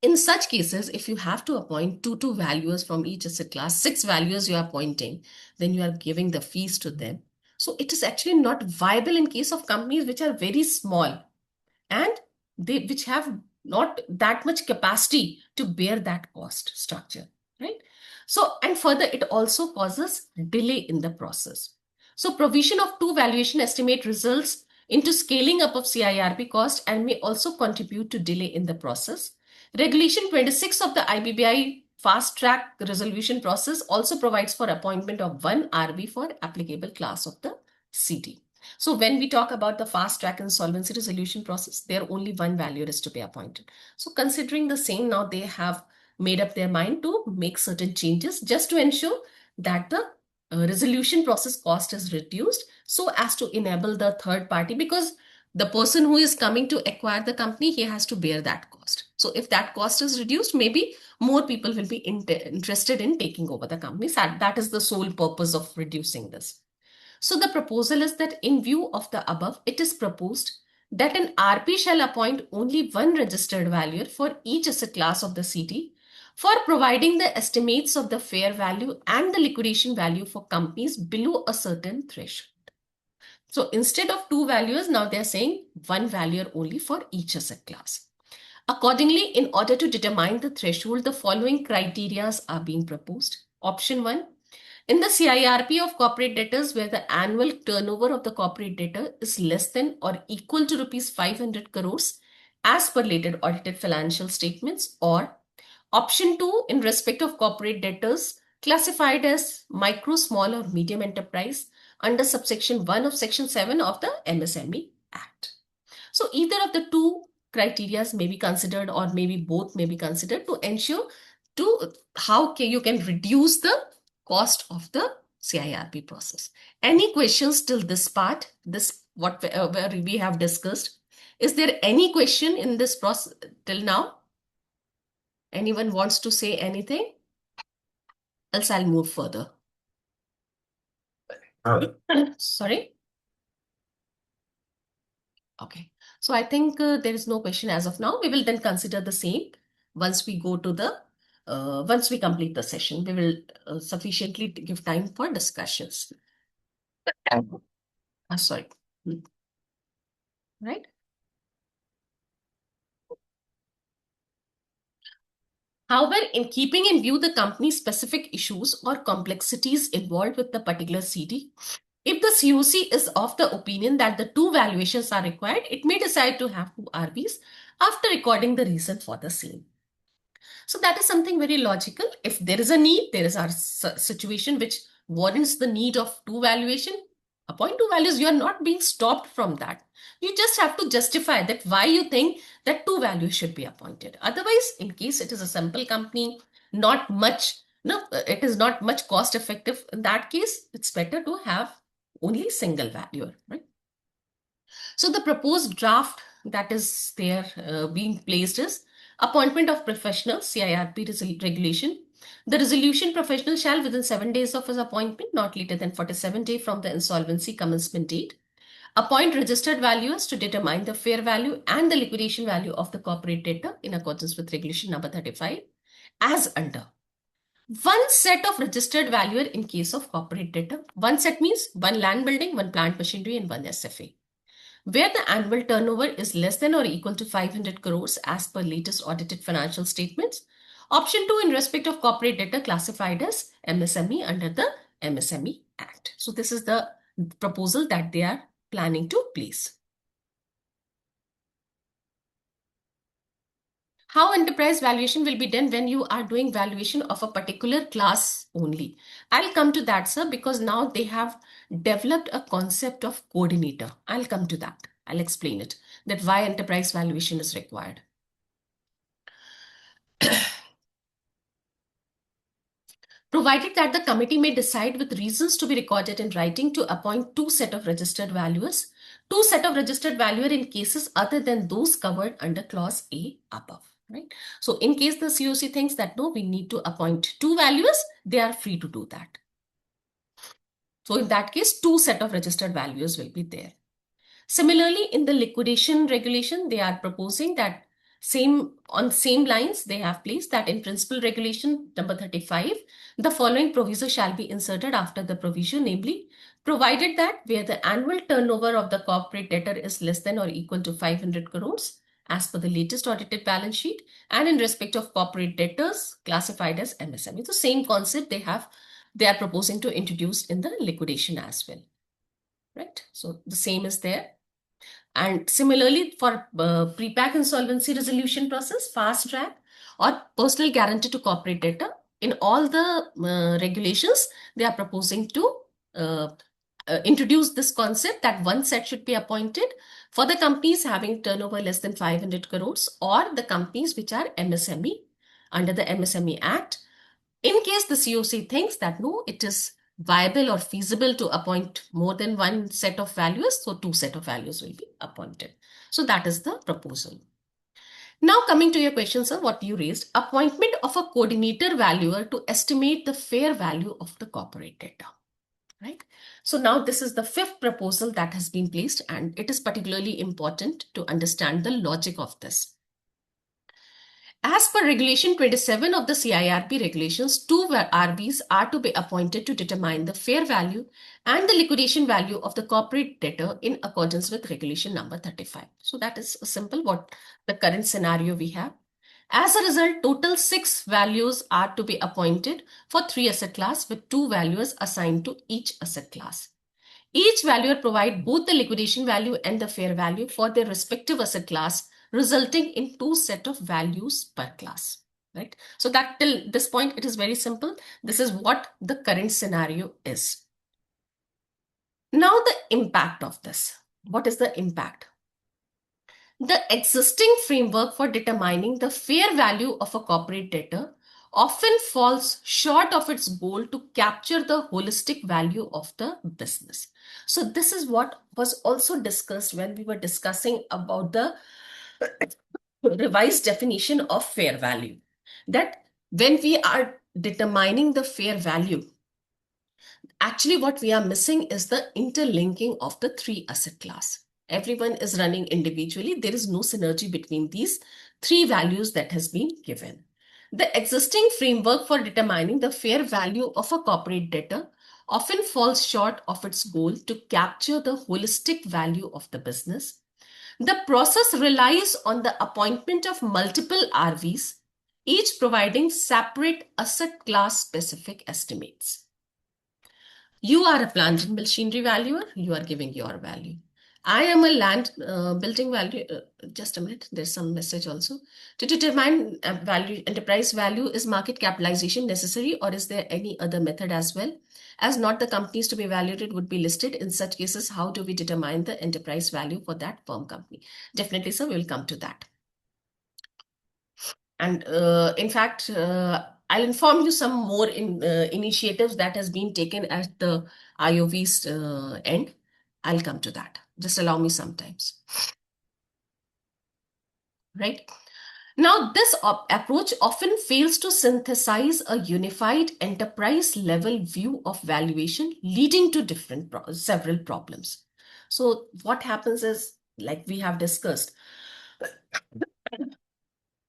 In such cases, if you have to appoint two valuers from each asset class, 6 valuers you are appointing, then you are giving the fees to them. So it is actually not viable in case of companies which are very small and which have not that much capacity to bear that cost structure, right? So, and further, it also causes delay in the process. So provision of two valuation estimate results into scaling up of CIRP cost and may also contribute to delay in the process. Regulation 26 of the IBBI fast track resolution process also provides for appointment of one RV for applicable class of the CD. So when we talk about the fast track insolvency resolution process, there only one valuer is to be appointed. So considering the same, now they have made up their mind to make certain changes just to ensure that the resolution process cost is reduced so as to enable the third party, because The person who is coming to acquire the company, he has to bear that cost. So if that cost is reduced, maybe more people will be interested in taking over the company. So that is the sole purpose of reducing this. So the proposal is that in view of the above, it is proposed that an RP shall appoint only one registered valuer for each asset class of the city for providing the estimates of the fair value and the liquidation value for companies below a certain threshold. So instead of two valuers, now they're saying one valuer only for each asset class. Accordingly, in order to determine the threshold, the following criteria are being proposed. Option 1. In the CIRP of corporate debtors, where the annual turnover of the corporate debtor is less than or equal to rupees 500 crores as per later audited financial statements, or option 2, in respect of corporate debtors classified as micro, small or medium enterprise under subsection 1 of section 7 of the MSME Act. So either of the two criteria may be considered, or maybe both may be considered, to ensure to how you can reduce the cost of the CIRP process. Any questions till this part, this what where we have discussed? Is there any question in this process till now? Anyone wants to say anything? Else I'll move further. Sorry. Okay. So I think there is no question as of now. We will then consider the same once we go to the once we complete the session. We will sufficiently give time for discussions. Sorry. Right. However, in keeping in view the company's specific issues or complexities involved with the particular CD, if the COC is of the opinion that the two valuations are required, it may decide to have two RBs after recording the reason for the same. So that is something very logical. If there is a need, there is a situation which warrants the need of two valuation, appoint two values. You are not being stopped from that. You just have to justify that why you think that two values should be appointed. Otherwise, in case it is a simple company, not much, no, it is not much cost effective. In that case, it's better to have only single valuer, right? So the proposed draft that is there being placed is appointment of professional CIRP regulation. The resolution professional shall within 7 days of his appointment, not later than 47 days from the insolvency commencement date, appoint registered valuers to determine the fair value and the liquidation value of the corporate debtor in accordance with regulation number 35 as under. One set of registered valuer in case of corporate debtor. One set means one land building, one plant machinery and one SFA. Where the annual turnover is less than or equal to 500 crores as per latest audited financial statements. Option 2, in respect of corporate debtor classified as MSME under the MSME Act. So this is the proposal that they are planning to place. How enterprise valuation will be done when you are doing valuation of a particular class only? I'll come to that, sir, because now they have developed a concept of coordinator. I'll come to that. I'll explain it, that why enterprise valuation is required. Provided that the committee may decide with reasons to be recorded in writing to appoint two set of registered valuers, two set of registered valuer in cases other than those covered under clause A above. Right. So in case the COC thinks that no, we need to appoint two valuers, they are free to do that. So in that case, two set of registered valuers will be there. Similarly, in the liquidation regulation, they are proposing that on same lines, they have placed that in principal regulation number 35, the following proviso shall be inserted after the provision, namely, provided that where the annual turnover of the corporate debtor is less than or equal to 500 crores, as per the latest audited balance sheet, and in respect of corporate debtors classified as MSME. The same concept they are proposing to introduce in the liquidation as well. Right? So the same is there. And similarly, for pre-pack insolvency resolution process, fast track, or personal guarantee to corporate debtor, in all the regulations, they are proposing to introduce this concept that one set should be appointed for the companies having turnover less than 500 crores or the companies which are MSME under the MSME Act. In case the COC thinks that no, it is viable or feasible to appoint more than one set of valuers, so two set of values will be appointed. So that is the proposal. Now coming to your question, sir, what you raised, appointment of a coordinator valuer to estimate the fair value of the corporate data, right? So now this is the fifth proposal that has been placed, and it is particularly important to understand the logic of this. As per Regulation 27 of the CIRP regulations, two RVs are to be appointed to determine the fair value and the liquidation value of the corporate debtor in accordance with Regulation number 35. So that is simple what the current scenario we have. As a result, total 6 values are to be appointed for 3 asset class with 2 valuers assigned to each asset class. Each valuer provide both the liquidation value and the fair value for their respective asset class, resulting in 2 set of values per class, right? So that till this point, it is very simple. This is what the current scenario is. Now the impact of this. What is the impact? The existing framework for determining the fair value of a corporate debtor often falls short of its goal to capture the holistic value of the business. So this is what was also discussed when we were discussing about the revised definition of fair value. That when we are determining the fair value, actually what we are missing is the interlinking of the 3 asset class. Everyone is running individually. There is no synergy between these 3 values that has been given. The existing framework for determining the fair value of a corporate debtor often falls short of its goal to capture the holistic value of the business. The process relies on the appointment of multiple RVs, each providing separate asset class specific estimates. You are a plant and machinery valuer, you are giving your value. I am a land building value. Just a minute, there's some message also. To determine value, enterprise value, is market capitalization necessary or is there any other method as well? As not the companies to be evaluated would be listed. In such cases, how do we determine the enterprise value for that firm company? Definitely, sir, we will come to that. And in fact, I'll inform you some more initiatives that has been taken at the IOV's end. I'll come to that. Just allow me sometimes. Right? Now, this approach often fails to synthesize a unified enterprise level view of valuation, leading to several problems. So what happens is, like we have discussed,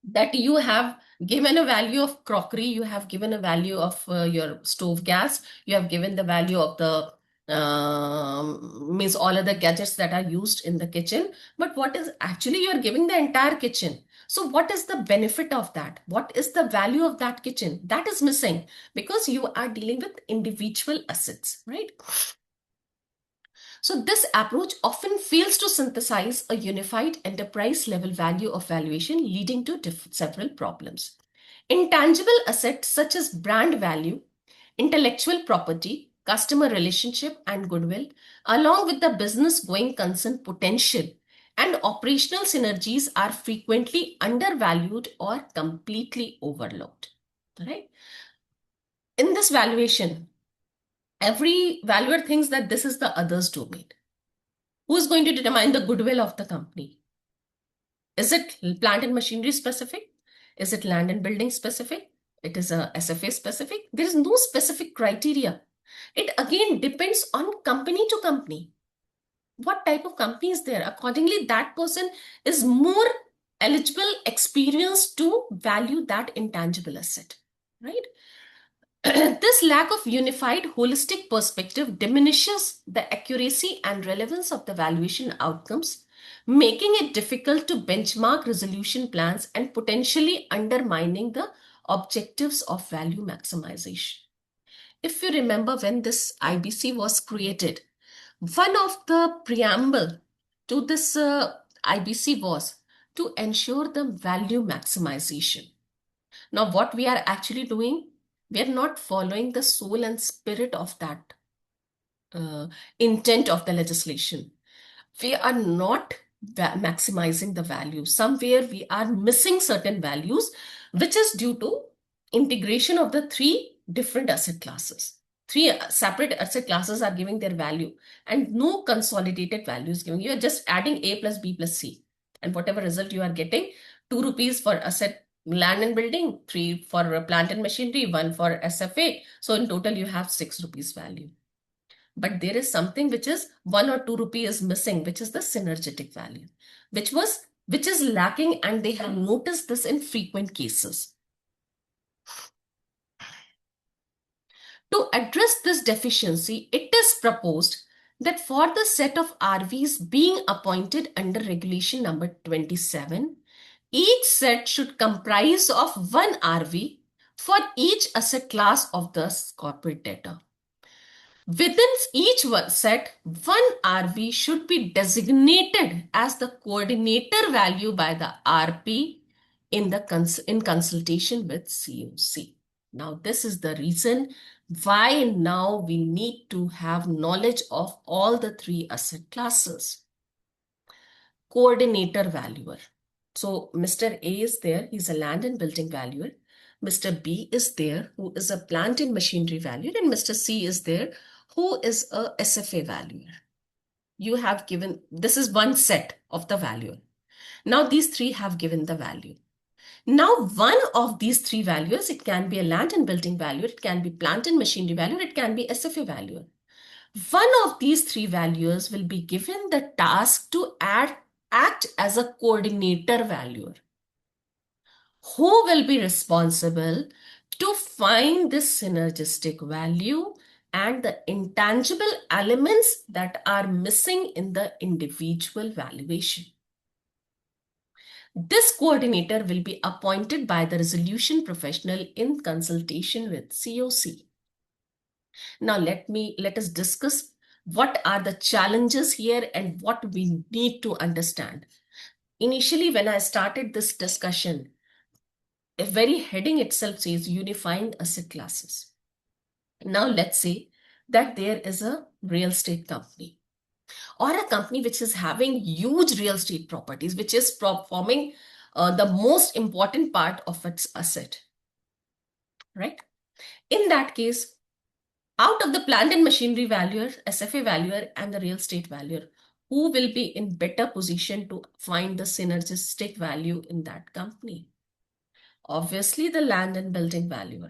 that you have given a value of crockery, you have given a value of your stove gas, you have given the value of the means all other gadgets that are used in the kitchen. But what is actually you are giving the entire kitchen. So what is the benefit of that? What is the value of that kitchen? That is missing because you are dealing with individual assets, right? So this approach often fails to synthesize a unified enterprise level value of valuation, leading to several problems. Intangible assets such as brand value, intellectual property, customer relationship and goodwill, along with the business going concern potential and operational synergies are frequently undervalued or completely overlooked. Right? In this valuation, every valuer thinks that this is the other's domain. Who is going to determine the goodwill of the company? Is it plant and machinery specific? Is it land and building specific? It is a SFA specific? There is no specific criteria. It again depends on company to company. What type of company is there? Accordingly, that person is more eligible, experienced to value that intangible asset, right? This lack of unified holistic perspective diminishes the accuracy and relevance of the valuation outcomes, making it difficult to benchmark resolution plans and potentially undermining the objectives of value maximization. If you remember when this IBC was created, one of the preamble to this IBC was to ensure the value maximization. Now, what we are actually doing, we are not following the soul and spirit of that intent of the legislation. We are not maximizing the value. Somewhere we are missing certain values, which is due to integration of the 3 different asset classes. Three separate asset classes are giving their value, and no consolidated value is giving. You are just adding A plus B plus C, and whatever result you are getting, 2 rupees for asset land and building, 3 for plant and machinery, 1 for SFA. So in total you have 6 rupees value. But there is something which is 1 or 2 rupee is missing, which is the synergetic value, which is lacking, and they have noticed this in frequent cases. To address this deficiency, it is proposed that for the set of RVs being appointed under regulation number 27, each set should comprise of one RV for each asset class of the corporate debtor. Within each set, one RV should be designated as the coordinator value by the RP in consultation with COC. Now, this is the reason why now we need to have knowledge of all the three asset classes. Coordinator valuer. So Mr. A is there, he's a land and building valuer. Mr. B is there, who is a plant and machinery valuer, and Mr. C is there, who is a SFA valuer. You have given, this is one set of the valuer. Now these three have given the value. Now one of these three valuers, it can be a land and building valuer, it can be plant and machinery valuer, it can be SFA valuer. One of these three valuers will be given the task to act as a coordinator valuer, who will be responsible to find this synergistic value and the intangible elements that are missing in the individual valuation. This coordinator will be appointed by the resolution professional in consultation with COC. Now let us discuss what are the challenges here and what we need to understand. Initially, when I started this discussion, a very heading itself says unifying asset classes. Now let's say that there is a real estate company or a company which is having huge real estate properties, which is performing the most important part of its asset, right? In that case, out of the plant and machinery valuer, SFA valuer, and the real estate valuer, who will be in better position to find the synergistic value in that company? Obviously, the land and building valuer.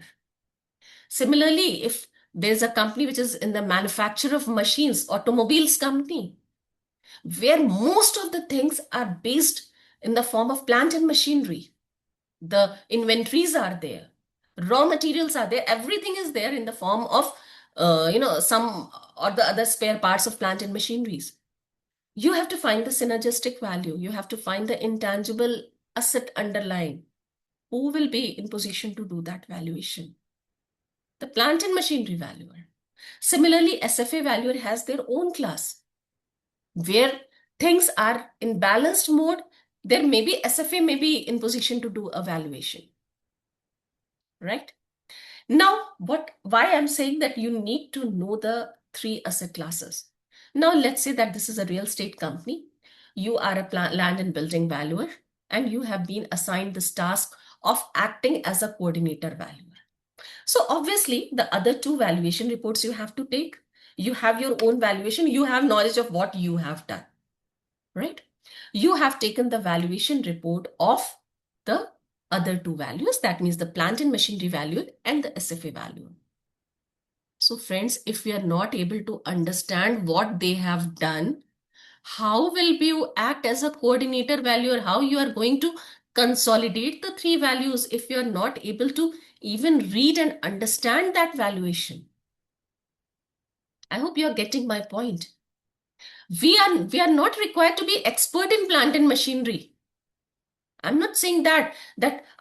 Similarly, if there's a company which is in the manufacture of machines, automobiles company, where most of the things are based in the form of plant and machinery, the inventories are there, raw materials are there, everything is there in the form of some or the other spare parts of plant and machineries. You have to find the synergistic value. You have to find the intangible asset underlying. Who will be in position to do that valuation? The plant and machinery valuer. Similarly, SFA valuer has their own class. Where things are in balanced mode, there may be SFA may be in position to do a valuation. Right? Now, why I'm saying that you need to know the three asset classes. Now, let's say that this is a real estate company. You are a land and building valuer, and you have been assigned this task of acting as a coordinator valuer. So obviously, the other two valuation reports you have to take. You have your own valuation. You have knowledge of what you have done, right? You have taken the valuation report of the other two values. That means the plant and machinery value and the SFA value. So friends, if we are not able to understand what they have done, how will you act as a coordinator value, or how you are going to consolidate the three values if you are not able to even read and understand that valuation? I hope you are getting my point. We are not required to be expert in plant and machinery. I'm not saying that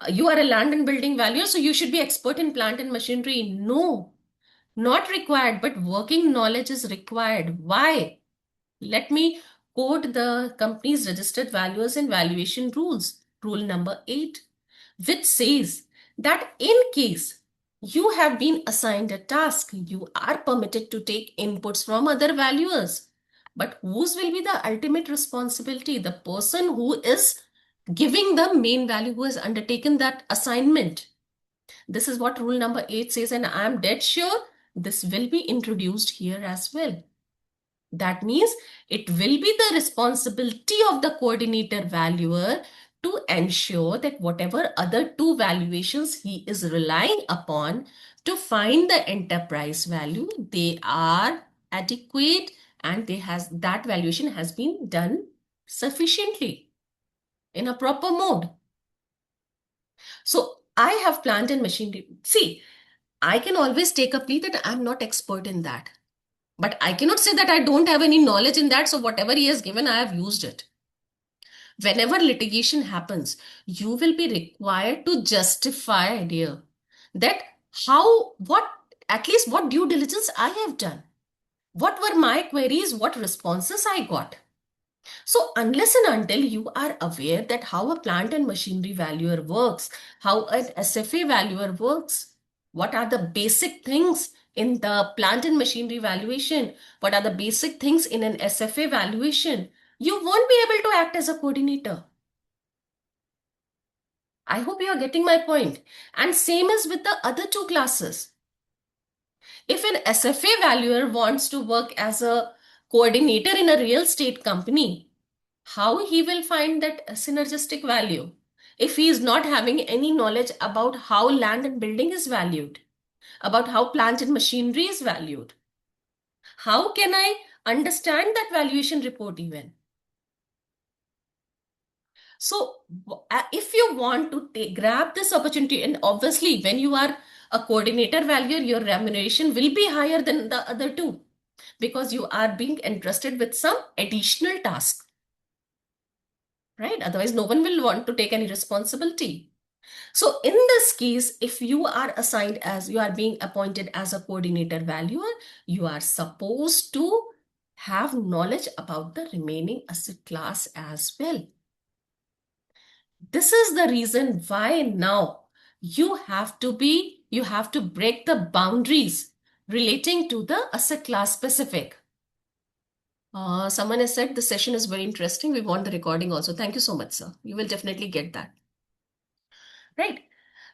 you are a land and building valuer, so you should be expert in plant and machinery. No, not required, but working knowledge is required. Why? Let me quote the company's registered valuers and valuation rules. Rule number 8, which says that in case you have been assigned a task, you are permitted to take inputs from other valuers. But whose will be the ultimate responsibility? The person who is giving the main value, who has undertaken that assignment. This is what rule number 8 says, and I am dead sure This will be introduced here as well. That means it will be the responsibility of the coordinator valuer to ensure that whatever other two valuations he is relying upon to find the enterprise value, they are adequate and that valuation has been done sufficiently in a proper mode. So I have plant and machinery. See, I can always take a plea that I'm not expert in that. But I cannot say that I don't have any knowledge in that. So whatever he has given, I have used it. Whenever litigation happens, you will be required to justify, dear, that at least what due diligence I have done. What were my queries? What responses I got? So unless and until you are aware that how a plant and machinery valuer works, how an SFA valuer works, what are the basic things in the plant and machinery valuation, what are the basic things in an SFA valuation, you won't be able to act as a coordinator. I hope you are getting my point. And same as with the other two classes. If an SFA valuer wants to work as a coordinator in a real estate company, how he will find that synergistic value if he is not having any knowledge about how land and building is valued, about how plant and machinery is valued? How can I understand that valuation report even? So if you want to grab this opportunity, and obviously when you are a coordinator valuer, your remuneration will be higher than the other two because you are being entrusted with some additional task, right? Otherwise, no one will want to take any responsibility. So in this case, if you are you are being appointed as a coordinator valuer, you are supposed to have knowledge about the remaining asset class as well. This is the reason why now you have to break the boundaries relating to the asset class specific. Someone has said the session is very interesting. We want the recording also. Thank you so much, sir. You will definitely get that. Right.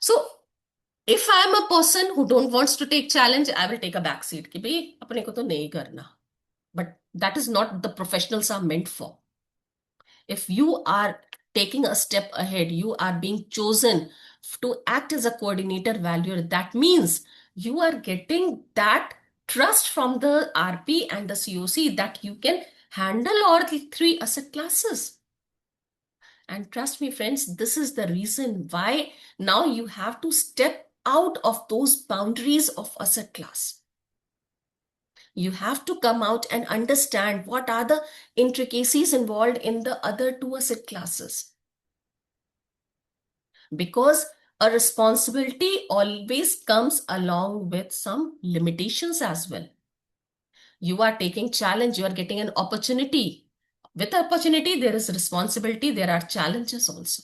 So if I am a person who don't wants to take challenge, I will take a back seat. कि भाई अपने को तो नहीं करना. But that is not the professionals are meant for. If you are taking a step ahead, you are being chosen to act as a coordinator valuer. That means you are getting that trust from the RP and the COC that you can handle all the three asset classes. And trust me, friends, this is the reason why now you have to step out of those boundaries of asset class. You have to come out and understand what are the intricacies involved in the other two asset classes. Because a responsibility always comes along with some limitations as well. You are taking challenge, you are getting an opportunity. With opportunity, there is responsibility, there are challenges also.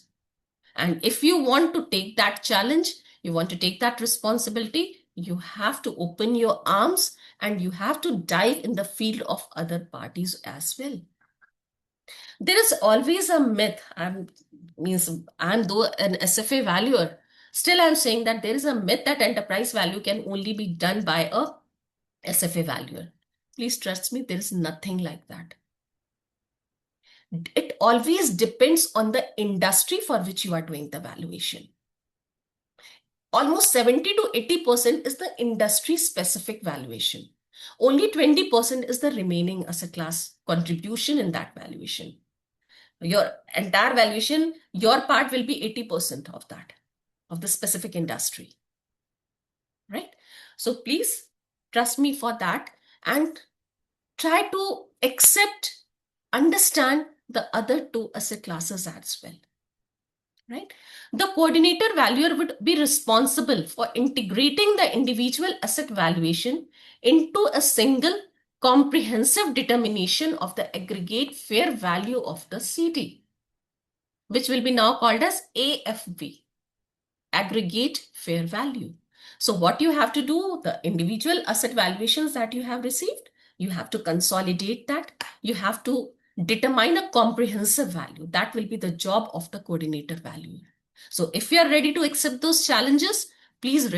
And if you want to take that challenge, you want to take that responsibility, you have to open your arms and you have to dive in the field of other parties as well. There is always a myth. I'm though an SFA valuer, still I'm saying that there is a myth that enterprise value can only be done by a SFA valuer. Please trust me, there is nothing like that. It always depends on the industry for which you are doing the valuation. Almost 70 to 80% is the industry specific valuation. Only 20% is the remaining asset class contribution in that valuation. Your entire valuation, your part will be 80% of that, of the specific industry, right? So please trust me for that and try to understand the other two asset classes as well, right? The coordinator valuer would be responsible for integrating the individual asset valuation into a single comprehensive determination of the aggregate fair value of the CD, which will be now called as AFV, aggregate fair value. So what you have to do, the individual asset valuations that you have received, you have to consolidate that. You have to determine a comprehensive value. That will be the job of the coordinator valuer. So if you are ready to accept those challenges, please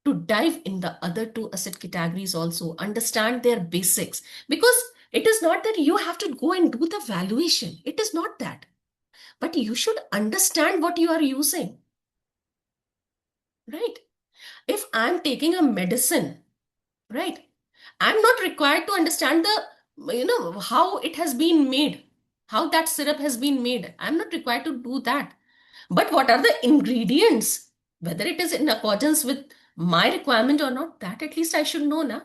to dive in the other two asset categories also, understand their basics, because it is not that you have to go and do the valuation. It is not that. But you should understand what you are using, right? If I'm taking a medicine, right, I'm not required to understand how it has been made, how that syrup has been made. I'm not required to do that. But what are the ingredients? Whether it is in accordance with my requirement or not, that at least I should know now,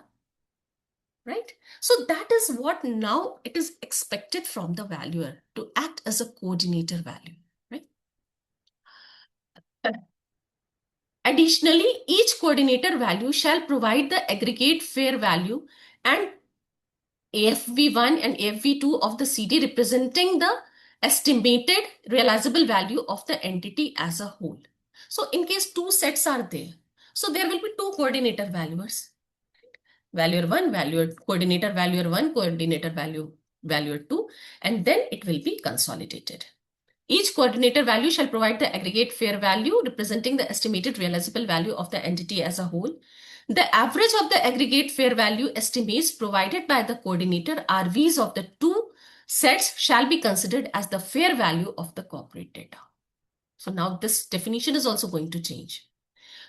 right? So that is what now it is expected from the valuer, to act as a coordinator value, right? Additionally, each coordinator value shall provide the aggregate fair value and AFV1 and AFV2 of the CD, representing the estimated realizable value of the entity as a whole. So in case two sets are there, so there will be two coordinator valuers. Valuer 1, valuer coordinator valuer 1, coordinator valuer 2, and then it will be consolidated. Each coordinator value shall provide the aggregate fair value representing the estimated realizable value of the entity as a whole. The average of the aggregate fair value estimates provided by the coordinator RVs of the two sets shall be considered as the fair value of the corporate data. So now this definition is also going to change.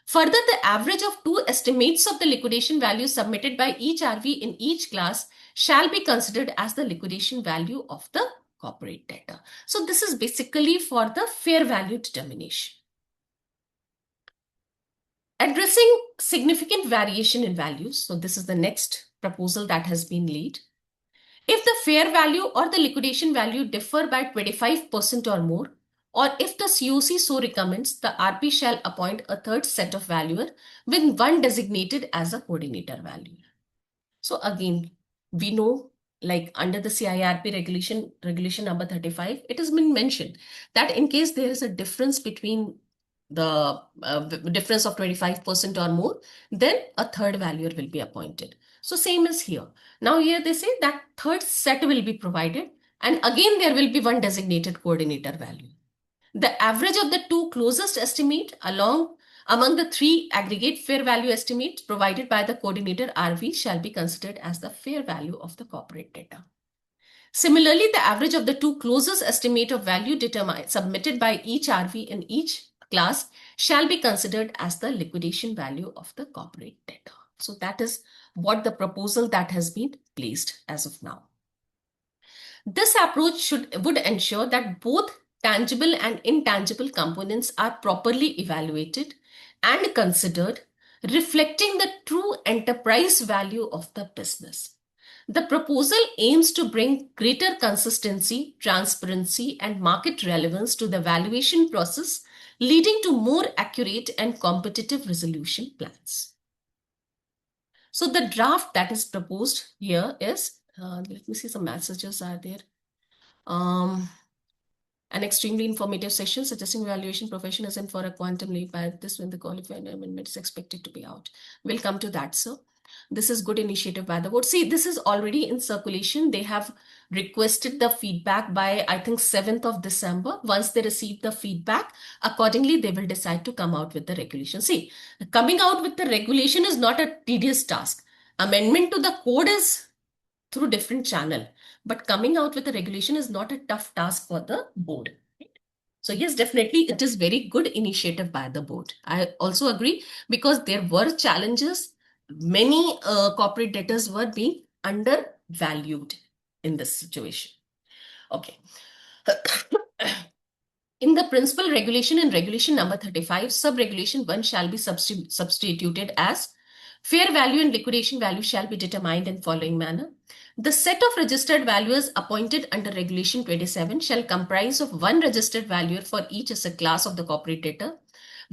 Further, the average of two estimates of the liquidation value submitted by each RV in each class shall be considered as the liquidation value of the corporate debtor. So this is basically for the fair value determination. Addressing significant variation in values. So this is the next proposal that has been laid. If the fair value or the liquidation value differ by 25% or more, or if the COC so recommends, the RP shall appoint a third set of valuer with one designated as a coordinator valuer. So again, we know, like under the CIRP regulation number 35, it has been mentioned that in case there is a difference between the difference of 25% or more, then a third valuer will be appointed. So same as here. Now here they say that third set will be provided, and again there will be one designated coordinator value. The average of the two closest estimate among the three aggregate fair value estimates provided by the coordinator RV shall be considered as the fair value of the corporate data. Similarly, the average of the two closest estimate of value submitted by each RV in each class shall be considered as the liquidation value of the corporate data. So that is what the proposal that has been placed as of now. This approach would ensure that both tangible and intangible components are properly evaluated and considered, reflecting the true enterprise value of the business. The proposal aims to bring greater consistency, transparency, and market relevance to the valuation process, leading to more accurate and competitive resolution plans. So the draft that is proposed here is, let me see, some messages are there. An extremely informative session suggesting valuation profession is in for a quantum leap by this when the qualified amendment is expected to be out. We'll come to that, sir. This is good initiative by the board. See, this is already in circulation. They have requested the feedback by, I think, 7th of December. Once they receive the feedback, accordingly, they will decide to come out with the regulation. See, coming out with the regulation is not a tedious task. Amendment to the code is through different channel. But coming out with a regulation is not a tough task for the board. So yes, definitely it is very good initiative by the board. I also agree because there were challenges. Many corporate debtors were being undervalued in this situation. Okay. In the principal regulation in regulation number 35, sub-regulation 1 shall be substituted as fair value and liquidation value shall be determined in following manner. The set of registered valuers appointed under Regulation 27 shall comprise of one registered valuer for each asset class of the corporate debtor.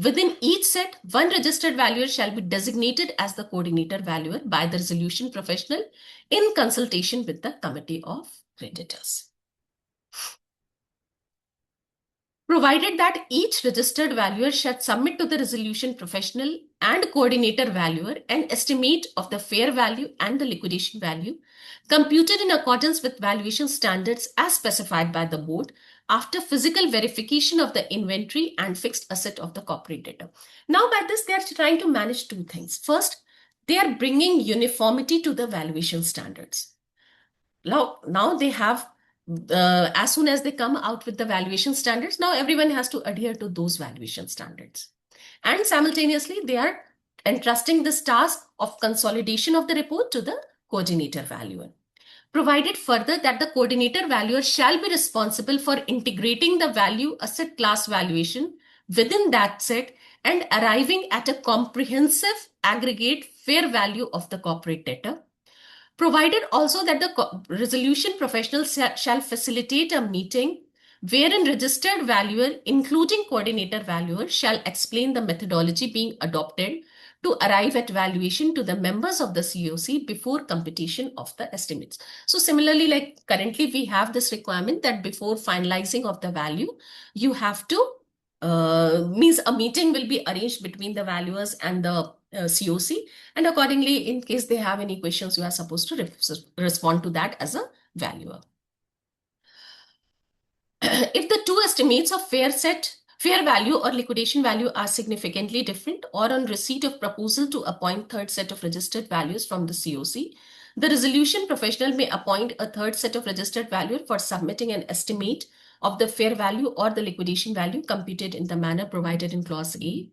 Within each set, one registered valuer shall be designated as the coordinator valuer by the resolution professional in consultation with the committee of creditors. Provided that each registered valuer shall submit to the resolution professional and coordinator valuer an estimate of the fair value and the liquidation value computed in accordance with valuation standards as specified by the board, after physical verification of the inventory and fixed asset of the corporate debtor. Now, by this, they are trying to manage two things. First, they are bringing uniformity to the valuation standards. Now they have, as soon as they come out with the valuation standards, now everyone has to adhere to those valuation standards. And simultaneously, they are entrusting this task of consolidation of the report to the coordinator valuer. Provided further that the coordinator valuer shall be responsible for integrating the value asset class valuation within that set and arriving at a comprehensive aggregate fair value of the corporate debtor. Provided also that the resolution professional shall facilitate a meeting wherein registered valuer, including coordinator valuer, shall explain the methodology being adopted to arrive at valuation to the members of the COC before computation of the estimates. So similarly, like currently we have this requirement that before finalizing of the value, you have to means a meeting will be arranged between the valuers and the COC, and accordingly, in case they have any questions, you are supposed to respond to that as a valuer. If the two estimates of fair value or liquidation value are significantly different, or on receipt of proposal to appoint third set of registered values from the COC, the resolution professional may appoint a third set of registered valuer for submitting an estimate of the fair value or the liquidation value computed in the manner provided in clause A.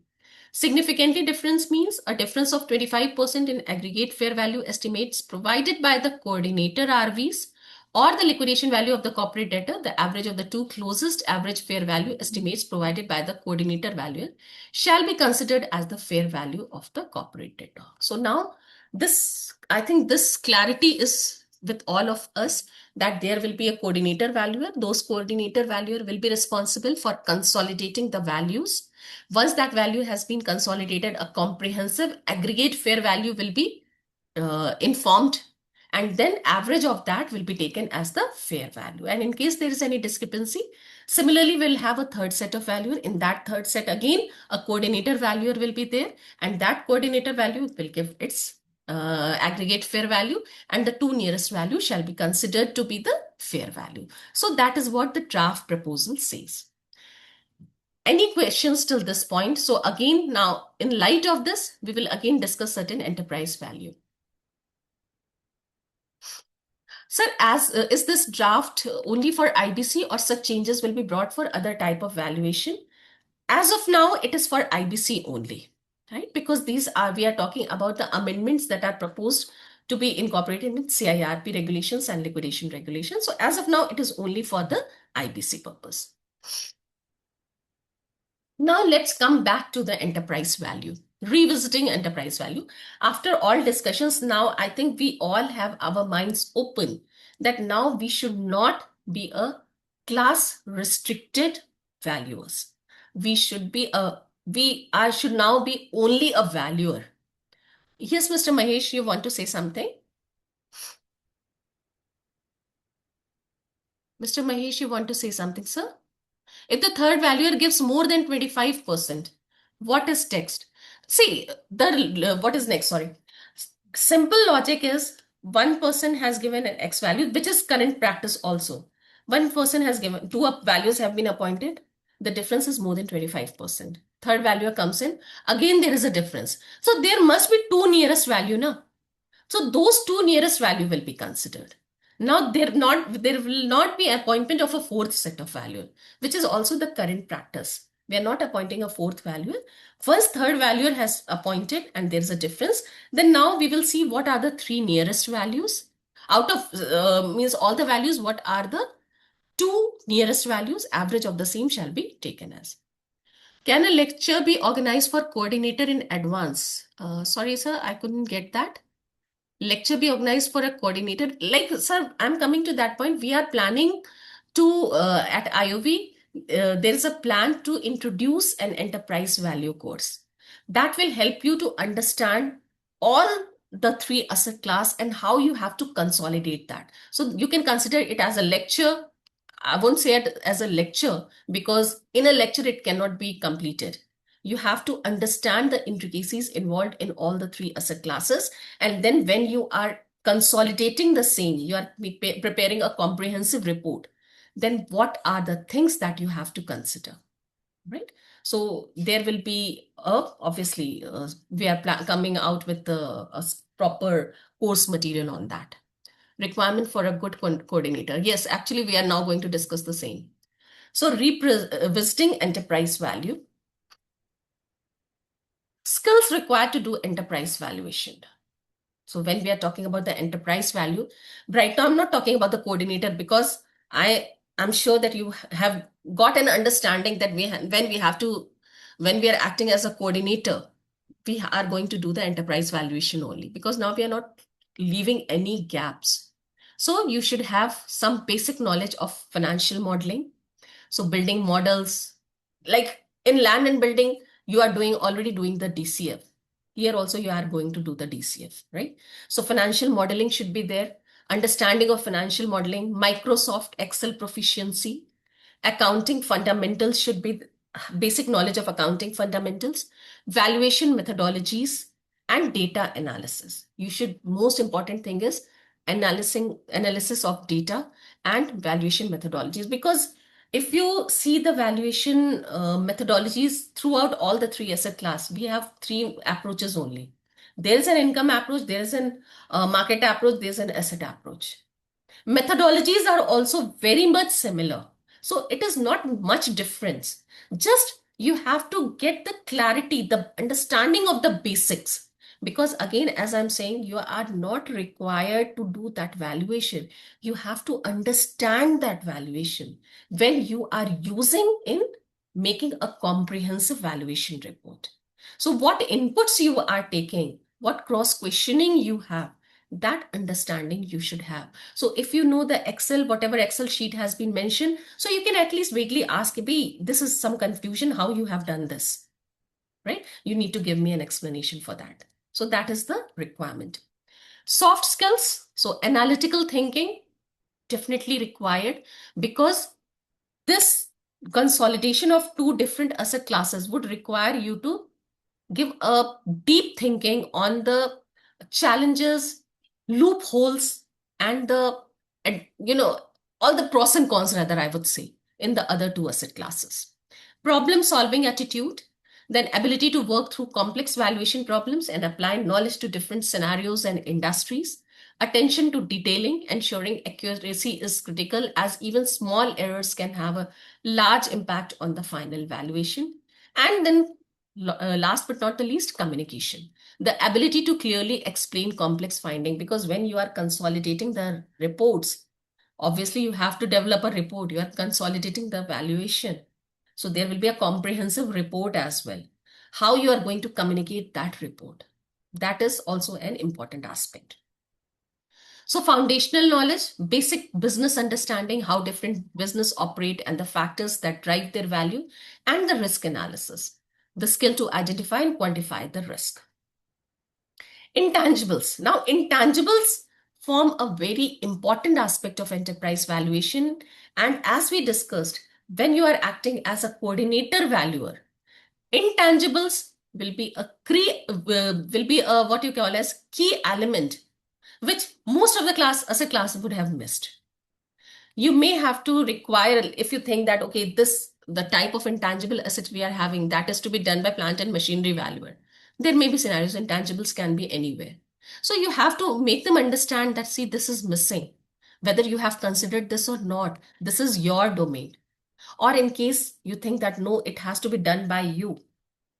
Significantly difference means a difference of 25% in aggregate fair value estimates provided by the coordinator RVs or the liquidation value of the corporate debtor, the average of the two closest average fair value estimates provided by the coordinator valuer shall be considered as the fair value of the corporate debtor. So now I think this clarity is with all of us that there will be a coordinator valuer. Those coordinator valuer will be responsible for consolidating the values. Once that value has been consolidated, a comprehensive aggregate fair value will be informed, and then average of that will be taken as the fair value. And in case there is any discrepancy, similarly, we'll have a third set of value. In that third set, again, a coordinator valuer will be there, and that coordinator value will give its aggregate fair value, and the two nearest value shall be considered to be the fair value. So that is what the draft proposal says. Any questions till this point? So again, now in light of this, we will again discuss certain enterprise value. Sir, is this draft only for IBC, or such changes will be brought for other type of valuation? As of now, it is for IBC only, right? Because we are talking about the amendments that are proposed to be incorporated in CIRP regulations and liquidation regulations. So as of now, it is only for the IBC purpose. Now let's come back to the enterprise value, revisiting enterprise value. After all discussions, now I think we all have our minds open that now we should not be a class restricted valuers. We should now be only a valuer. Yes, Mr. Mahesh, you want to say something? Mr. Mahesh, you want to say something, sir? If the third valuer gives more than 25%, what is text? See, what is next? Sorry. Simple logic is one person has given an X value, which is current practice also. One person has given, two values have been appointed. The difference is more than 25%. Third valuer comes in. Again, there is a difference. So there must be two nearest value now. So those two nearest value will be considered. Now there will not be appointment of a fourth set of value, which is also the current practice. We are not appointing a fourth valuer. First, third valuer has appointed and there's a difference. Then now we will see what are the three nearest values. Out of means all the values, what are the two nearest values? Average of the same shall be taken as. Can a lecture be organized for coordinator in advance? Sorry, sir, I couldn't get that. Lecture be organized for a coordinator. Like, sir, I'm coming to that point. We are planning to, at IOV, there is a plan to introduce an enterprise value course that will help you to understand all the three asset class and how you have to consolidate that. So you can consider it as a lecture. I won't say it as a lecture because in a lecture it cannot be completed. You have to understand the intricacies involved in all the three asset classes. And then when you are consolidating the same, you are preparing a comprehensive report. then what are the things that you have to consider, right? So there will be obviously we are coming out with proper course material on that. Requirement for a good coordinator. Yes, actually, we are now going to discuss the same. So, revisiting enterprise value, skills required to do enterprise valuation. So, when we are talking about the enterprise value, right now I'm not talking about the coordinator because I'm sure that you have got an understanding that when we are acting as a coordinator, we are going to do the enterprise valuation only, because now we are not leaving any gaps. So you should have some basic knowledge of financial modeling. So building models, like in land and building, you are already doing the DCF. Here also you are going to do the DCF, right? So financial modeling should be there. Understanding of financial modeling, Microsoft Excel proficiency, accounting fundamentals should be basic knowledge of accounting fundamentals, valuation methodologies, and data analysis. You should, most important thing is analysis of data and valuation methodologies, because if you see the valuation methodologies throughout all the three asset class, we have three approaches only. There is an income approach, there is an market approach, there is an asset approach. Methodologies are also very much similar. So it is not much difference. Just you have to get the clarity, the understanding of the basics. Because again, as I'm saying, you are not required to do that valuation. You have to understand that valuation when you are using in making a comprehensive valuation report. So what inputs you are taking, what cross questioning you have, that understanding you should have. So if you know the Excel, whatever Excel sheet has been mentioned, so you can at least vaguely ask, B, this is some confusion, how you have done this, right? You need to give me an explanation for that. So that is the requirement. Soft skills, so analytical thinking, definitely required, because this consolidation of two different asset classes would require you to give a deep thinking on the challenges, loopholes, and all the pros and cons, rather, I would say, in the other two asset classes. Problem solving attitude, then ability to work through complex valuation problems and apply knowledge to different scenarios and industries. Attention to detailing, ensuring accuracy is critical, as even small errors can have a large impact on the final valuation. And then last but not the least, communication, the ability to clearly explain complex finding, because when you are consolidating the reports, obviously you have to develop a report, you are consolidating the valuation, so there will be a comprehensive report as well. How you are going to communicate that report, that is also an important aspect. So foundational knowledge, basic business understanding, how different business operate and the factors that drive their value, and the risk analysis, the skill to identify and quantify the risk. Intangibles. Now, intangibles form a very important aspect of enterprise valuation. And as we discussed, when you are acting as a coordinator valuer, intangibles will be a what you call as key element, which most of the asset class would have missed. You may have to require, if you think that, okay, the type of intangible assets we are having, that is to be done by plant and machinery valuer. There may be scenarios intangibles can be anywhere. So you have to make them understand that, see, this is missing. Whether you have considered this or not, this is your domain. Or in case you think that, no, it has to be done by you,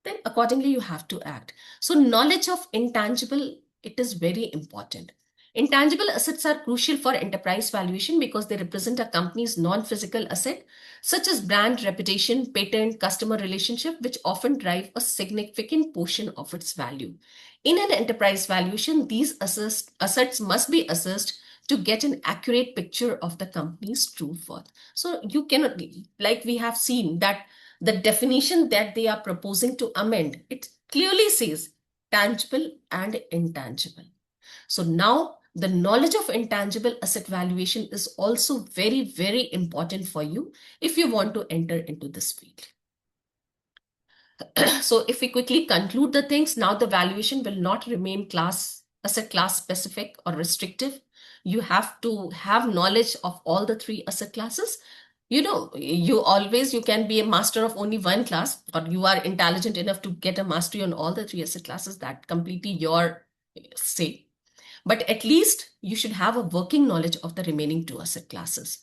then accordingly you have to act. So knowledge of intangible, it is very important. Intangible assets are crucial for enterprise valuation because they represent a company's non-physical asset, such as brand, reputation, patent, customer relationship, which often drive a significant portion of its value. In an enterprise valuation, these assets must be assessed to get an accurate picture of the company's true worth. So you cannot, like we have seen that the definition that they are proposing to amend, it clearly says tangible and intangible. So now the knowledge of intangible asset valuation is also very, very important for you if you want to enter into this field. So if we quickly conclude the things, now the valuation will not remain asset class specific or restrictive. You have to have knowledge of all the three asset classes. you can be a master of only one class, or you are intelligent enough to get a mastery on all the three asset classes. That completely your say. But at least you should have a working knowledge of the remaining two asset classes.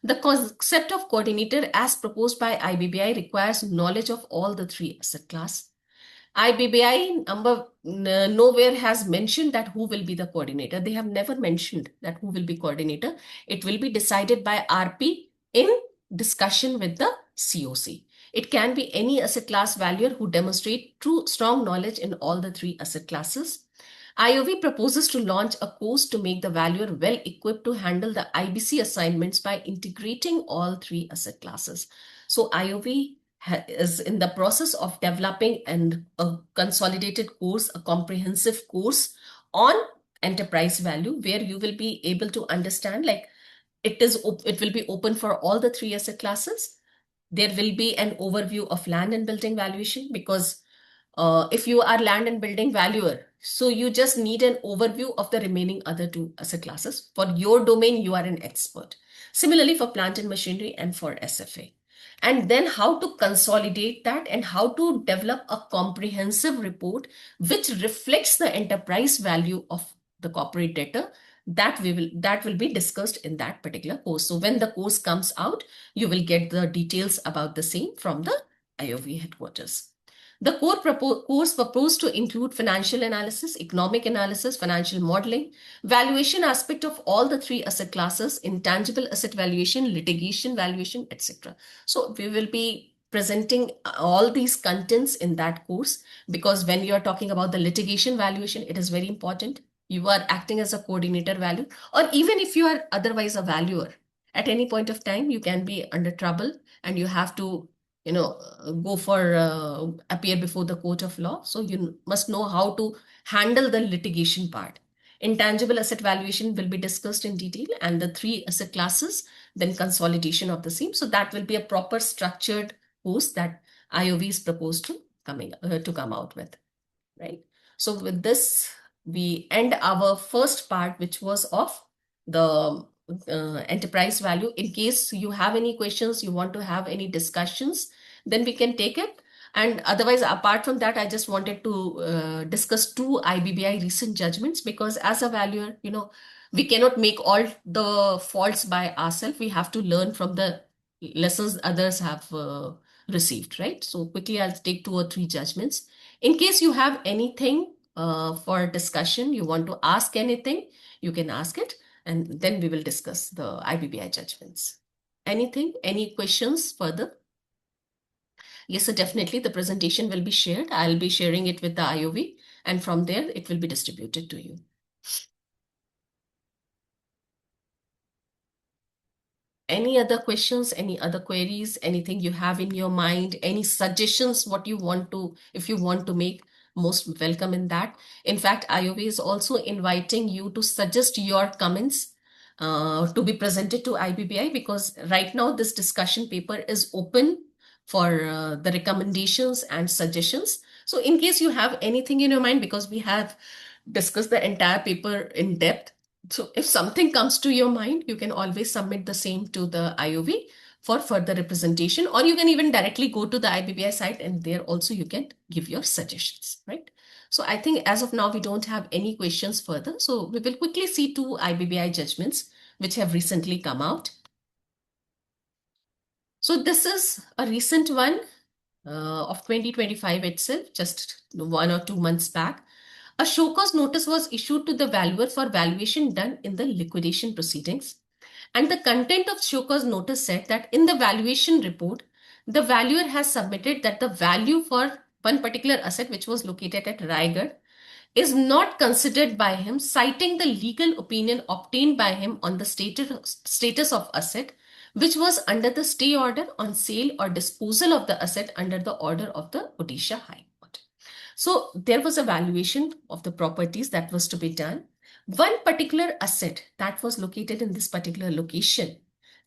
The concept of coordinator as proposed by IBBI requires knowledge of all the three asset class. IBBI nowhere has mentioned that who will be the coordinator. They have never mentioned that who will be coordinator. It will be decided by RP in discussion with the COC. It can be any asset class valuer who demonstrate true strong knowledge in all the three asset classes. IOV proposes to launch a course to make the valuer well equipped to handle the IBC assignments by integrating all three asset classes. So IOV is in the process of developing a consolidated course, a comprehensive course on enterprise value, where you will be able to understand, like, it will be open for all the three asset classes. There will be an overview of land and building valuation, because if you are land and building valuer, so you just need an overview of the remaining other two asset classes. For your domain, you are an expert. Similarly, for plant and machinery and for SFA. And then how to consolidate that and how to develop a comprehensive report which reflects the enterprise value of the corporate debtor, that will be discussed in that particular course. So when the course comes out, you will get the details about the same from the IOV headquarters. The course proposed to include financial analysis, economic analysis, financial modeling, valuation aspect of all the three asset classes, intangible asset valuation, litigation valuation, etc. So we will be presenting all these contents in that course, because when you are talking about the litigation valuation, it is very important. You are acting as a coordinator value, or even if you are otherwise a valuer, at any point of time, you can be under trouble and you have to go for appear before the court of law. So you must know how to handle the litigation part. Intangible asset valuation will be discussed in detail, and the three asset classes, then consolidation of the same. So that will be a proper structured course that IOV is proposed to come out with, right? So with this, we end our first part, which was of the enterprise value. In case you have any questions, you want to have any discussions, then we can take it. And otherwise, apart from that, I just wanted to discuss two IBBI recent judgments, because as a valuer, we cannot make all the faults by ourselves. We have to learn from the lessons others have received, right? So quickly, I'll take two or three judgments. In case you have anything for discussion, you want to ask anything, you can ask it, and then we will discuss the IBBI judgments. Anything, any questions further? Yes, so definitely the presentation will be shared. I'll be sharing it with the IOV, and from there it will be distributed to you. Any other questions, any other queries, anything you have in your mind, any suggestions, if you want to make, most welcome in that. In fact, IOV is also inviting you to suggest your comments to be presented to IBBI, because right now this discussion paper is open for the recommendations and suggestions. So in case you have anything in your mind, because we have discussed the entire paper in depth, so if something comes to your mind, you can always submit the same to the IOV for further representation, or you can even directly go to the IBBI site, and there also you can give your suggestions, right? So I think as of now, we don't have any questions further. So we will quickly see two IBBI judgments which have recently come out. So this is a recent one of 2025 itself, just 1 or 2 months back. A show cause notice was issued to the valuer for valuation done in the liquidation proceedings. And the content of show cause notice said that in the valuation report, the valuer has submitted that the value for one particular asset, which was located at Raigad, is not considered by him, citing the legal opinion obtained by him on the status of asset, which was under the stay order on sale or disposal of the asset under the order of the Odisha High Court. So there was a valuation of the properties that was to be done. One particular asset that was located in this particular location,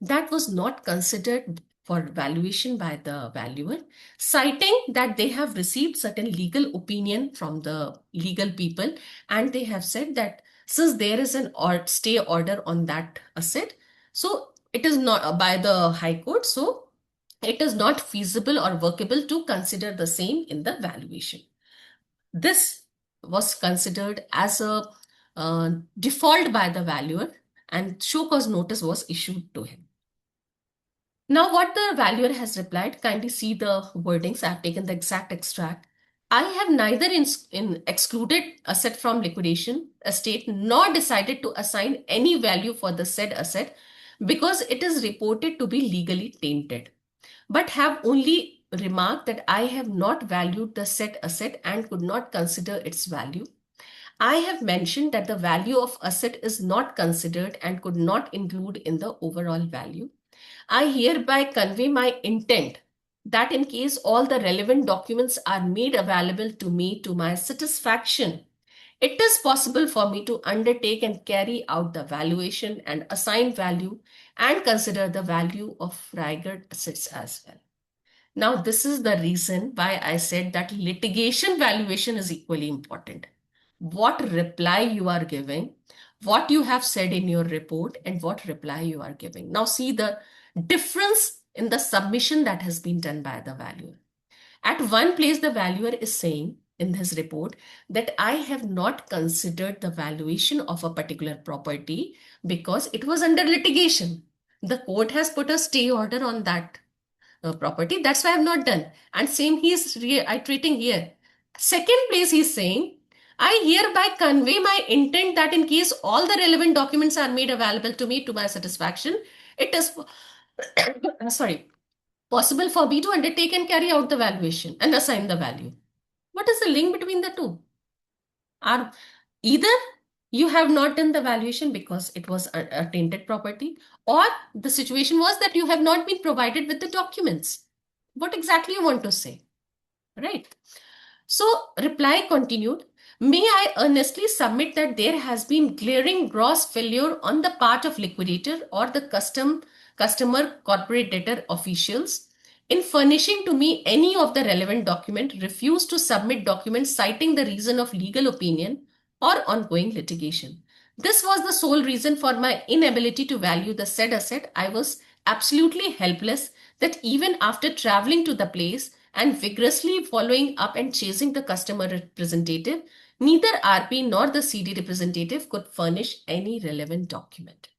that was not considered for valuation by the valuer, citing that they have received certain legal opinion from the legal people, and they have said that since there is an stay order on that asset, so it is not by the High Court. So it is not feasible or workable to consider the same in the valuation. This was considered as a default by the valuer, and show cause notice was issued to him. Now, what the valuer has replied, kindly see the wordings. I have taken the exact extract. I have neither excluded asset from liquidation estate nor decided to assign any value for the said asset because it is reported to be legally tainted, but have only remarked that I have not valued the said asset and could not consider its value. I have mentioned that the value of asset is not considered and could not include in the overall value. I hereby convey my intent that in case all the relevant documents are made available to me to my satisfaction, it is possible for me to undertake and carry out the valuation and assign value and consider the value of Raigad assets as well. Now, this is the reason why I said that litigation valuation is equally important. What reply you are giving, what you have said in your report, and what reply you are giving. Now, see the difference in the submission that has been done by the valuer. At one place, the valuer is saying in his report that I have not considered the valuation of a particular property because it was under litigation. The court has put a stay order on that property. That's why I have not done. And same he is reiterating here. Second place, he's saying, I hereby convey my intent that in case all the relevant documents are made available to me to my satisfaction, it is sorry, possible for me to undertake and carry out the valuation and assign the value. What is the link between the two? Are either you have not done the valuation because it was a tainted property, or the situation was that you have not been provided with the documents. What exactly you want to say, right? So reply continued. May I earnestly submit that there has been glaring gross failure on the part of liquidator or the customer corporate debtor officials in furnishing to me any of the relevant document, refused to submit documents citing the reason of legal opinion or ongoing litigation. This was the sole reason for my inability to value the said asset. I was absolutely helpless that even after traveling to the place and vigorously following up and chasing the customer representative, neither RP nor the CD representative could furnish any relevant document.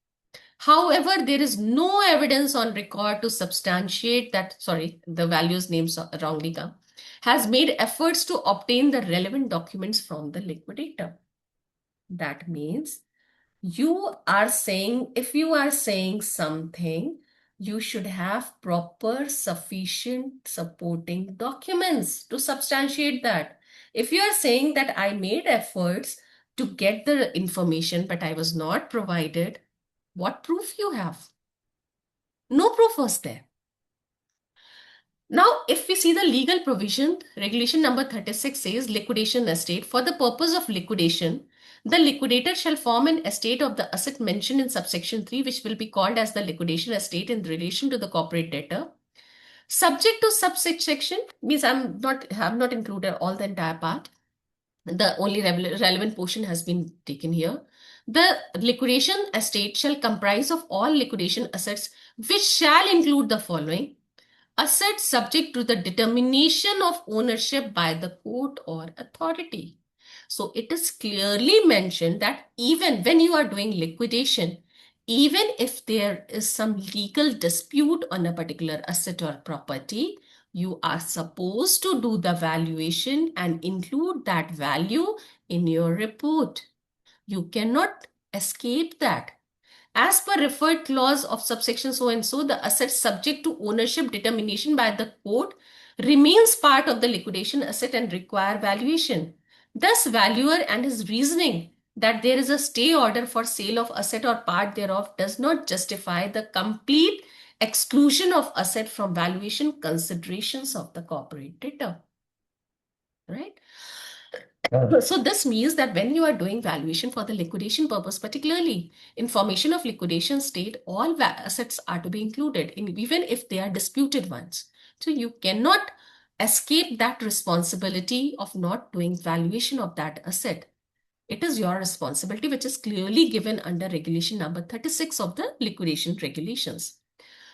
However, there is no evidence on record to substantiate that, the value's names wrongly come, has made efforts to obtain the relevant documents from the liquidator. That means you are saying, if you are saying something, you should have proper, sufficient supporting documents to substantiate that. If you are saying that I made efforts to get the information, but I was not provided, what proof you have? No proof was there. Now, if we see the legal provision, regulation number 36 says liquidation estate. For the purpose of liquidation, the liquidator shall form an estate of the asset mentioned in subsection 3, which will be called as the liquidation estate in relation to the corporate debtor. Subject to subsection means I have not included all the entire part. The only relevant portion has been taken here. The liquidation estate shall comprise of all liquidation assets, which shall include the following: assets subject to the determination of ownership by the court or authority. So it is clearly mentioned that even when you are doing liquidation, even if there is some legal dispute on a particular asset or property, you are supposed to do the valuation and include that value in your report. You cannot escape that. As per referred clause of subsection so and so, the asset subject to ownership determination by the court remains part of the liquidation asset and require valuation. Thus, valuer and his reasoning that there is a stay order for sale of asset or part thereof does not justify the complete exclusion of asset from valuation considerations of the corporate debtor. Right? So this means that when you are doing valuation for the liquidation purpose, particularly information of liquidation state, all assets are to be included, even if they are disputed ones. So you cannot escape that responsibility of not doing valuation of that asset. It is your responsibility, which is clearly given under regulation number 36 of the liquidation regulations.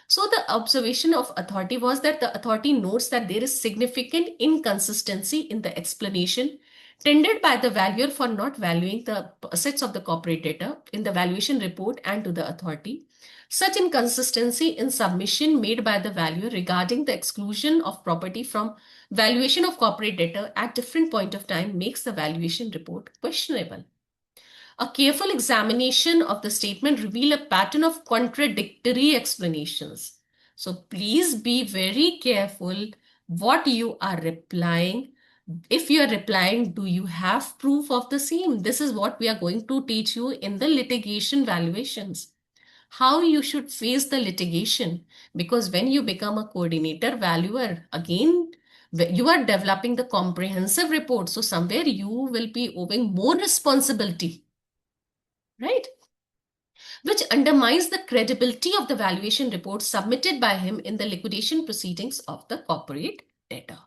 So the observation of authority was that the authority notes that there is significant inconsistency in the explanation tendered by the valuer for not valuing the assets of the corporate debtor in the valuation report and to the authority. Such inconsistency in submission made by the valuer regarding the exclusion of property from valuation of corporate debtor at different point of time makes the valuation report questionable. A careful examination of the statement reveal a pattern of contradictory explanations. So please be very careful what you are replying. If you are replying, do you have proof of the same? This is what we are going to teach you in the litigation valuations. How you should face the litigation. Because when you become a coordinator valuer, again, you are developing the comprehensive report. So somewhere you will be owing more responsibility, right? Which undermines the credibility of the valuation report submitted by him in the liquidation proceedings of the corporate debtor.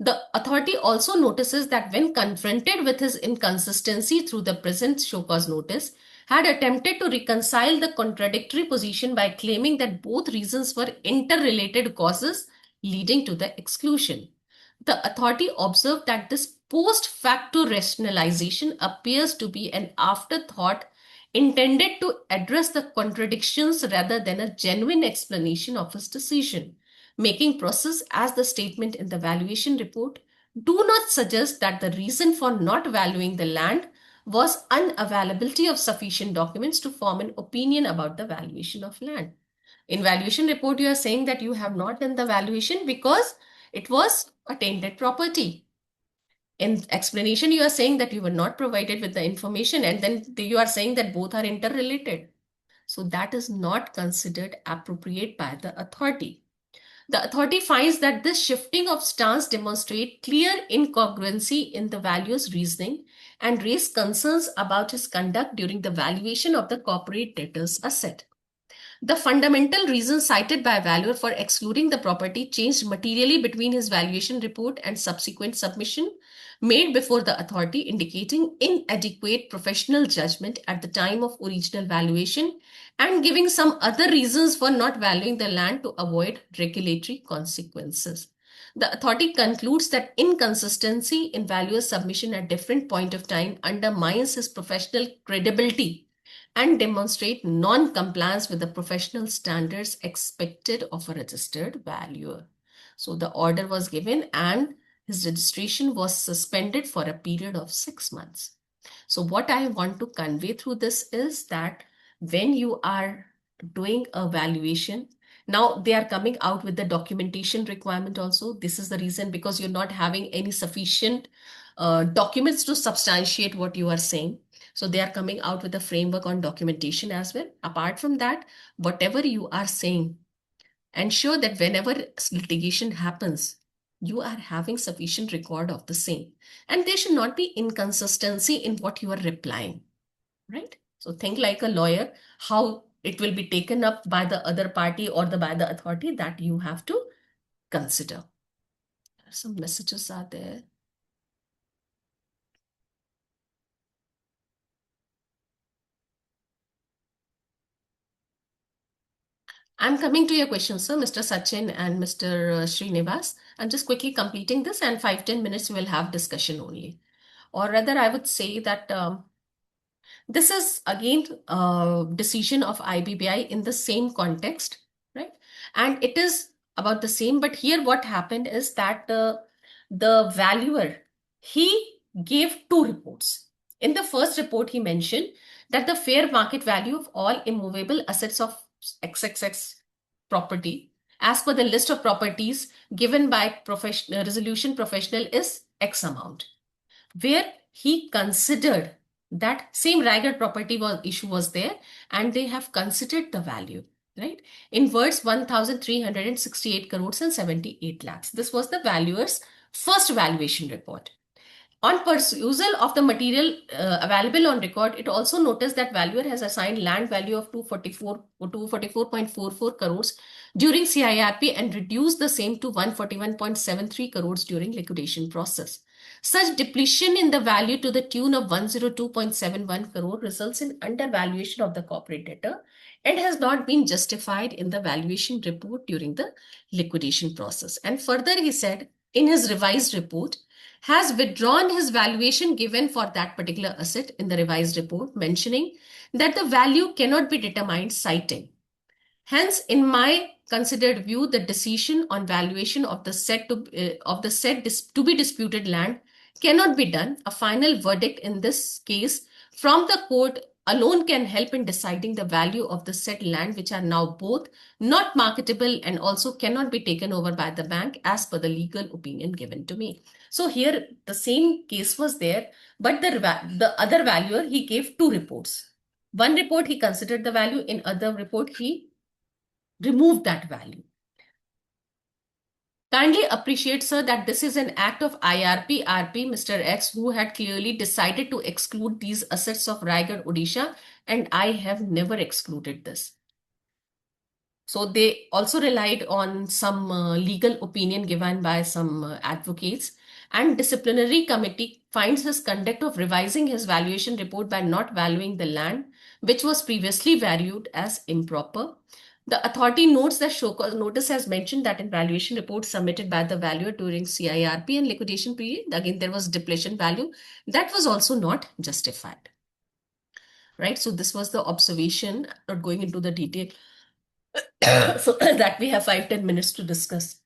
The authority also notices that when confronted with his inconsistency through the present show cause notice, had attempted to reconcile the contradictory position by claiming that both reasons were interrelated causes leading to the exclusion. The authority observed that this post facto rationalization appears to be an afterthought intended to address the contradictions rather than a genuine explanation of his decision. Making process as the statement in the valuation report do not suggest that the reason for not valuing the land was unavailability of sufficient documents to form an opinion about the valuation of land. In valuation report, you are saying that you have not done the valuation because it was a tainted property. In explanation, you are saying that you were not provided with the information, and then you are saying that both are interrelated. So that is not considered appropriate by the authority. The authority finds that this shifting of stance demonstrates clear incongruency in the valuer's reasoning and raise concerns about his conduct during the valuation of the corporate debtor's asset. The fundamental reason cited by valuer for excluding the property changed materially between his valuation report and subsequent submission made before the authority, indicating inadequate professional judgment at the time of original valuation and giving some other reasons for not valuing the land to avoid regulatory consequences. The authority concludes that inconsistency in valuer's submission at different point of time undermines his professional credibility and demonstrate non-compliance with the professional standards expected of a registered valuer. So the order was given and his registration was suspended for a period of 6 months. So what I want to convey through this is that when you are doing a valuation, now they are coming out with the documentation requirement also. This is the reason, because you're not having any sufficient documents to substantiate what you are saying. So they are coming out with a framework on documentation as well. Apart from that, whatever you are saying, ensure that whenever litigation happens, you are having sufficient record of the same. And there should not be inconsistency in what you are replying, right? So think like a lawyer, how it will be taken up by the other party or by the authority, that you have to consider. Some messages are there. I'm coming to your question, sir, Mr. Sachin and Mr. Srinivas. I'm just quickly completing this, and 5-10 minutes we will have discussion only. Or rather, I would say that this is again a decision of IBBI in the same context, right? And it is about the same, but here what happened is that the valuer, he gave two reports. In the first report, he mentioned that the fair market value of all immovable assets of XXX property, as per the list of properties given by resolution professional, is X amount, where he considered that same Raigad property issue was there, and they have considered the value, right? In words, 1,368 crores and 78 lakhs. This was the valuer's first valuation report. On perusal of the material available on record, it also noticed that valuer has assigned land value of 244.44 crores during CIRP and reduced the same to 141.73 crores during liquidation process. Such depletion in the value to the tune of 102.71 crore results in undervaluation of the corporate debtor and has not been justified in the valuation report during the liquidation process. And further, he said in his revised report, has withdrawn his valuation given for that particular asset in the revised report, mentioning that the value cannot be determined, citing. Hence, in my considered view, the decision on valuation of the to be disputed land cannot be done. A final verdict in this case from the court alone can help in deciding the value of the said land, which are now both not marketable and also cannot be taken over by the bank as per the legal opinion given to me. So here the same case was there, but the other valuer, he gave two reports. One report he considered the value, in other report he removed that value. Kindly appreciate, sir, that this is an act of IRP Mr. X, who had clearly decided to exclude these assets of Raigad, Odisha, and I have never excluded this. So they also relied on some legal opinion given by some advocates, and disciplinary committee finds his conduct of revising his valuation report by not valuing the land, which was previously valued, as improper. The authority notes that show cause notice has mentioned that in valuation report submitted by the valuer during CIRP and liquidation period, again there was depletion value that was also not justified. Right. So this was the observation, not going into the detail. So that we have 5-10 minutes to discuss.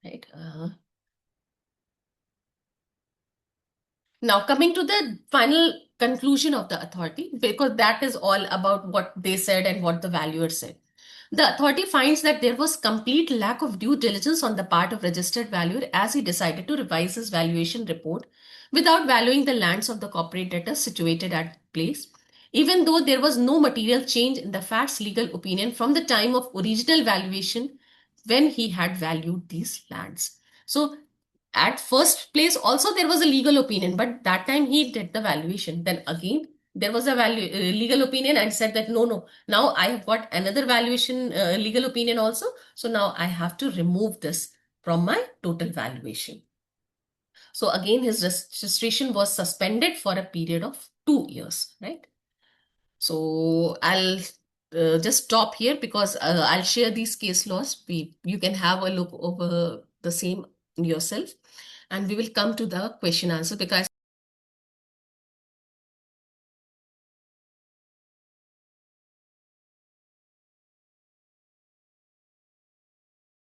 Right. Now, coming to the final conclusion of the authority, because that is all about what they said and what the valuer said. The authority finds that there was complete lack of due diligence on the part of registered valuer as he decided to revise his valuation report without valuing the lands of the corporate debtor situated at place, even though there was no material change in the facts legal opinion from the time of original valuation when he had valued these lands. So at first place also there was a legal opinion, but that time he did the valuation, then again there was a legal opinion and said that no, now I have got another valuation legal opinion also, so now I have to remove this from my total valuation. So again his registration was suspended for a period of 2 years, right? So I'll just stop here because I'll share these case laws. You can have a look over the same yourself, and we will come to the question answer because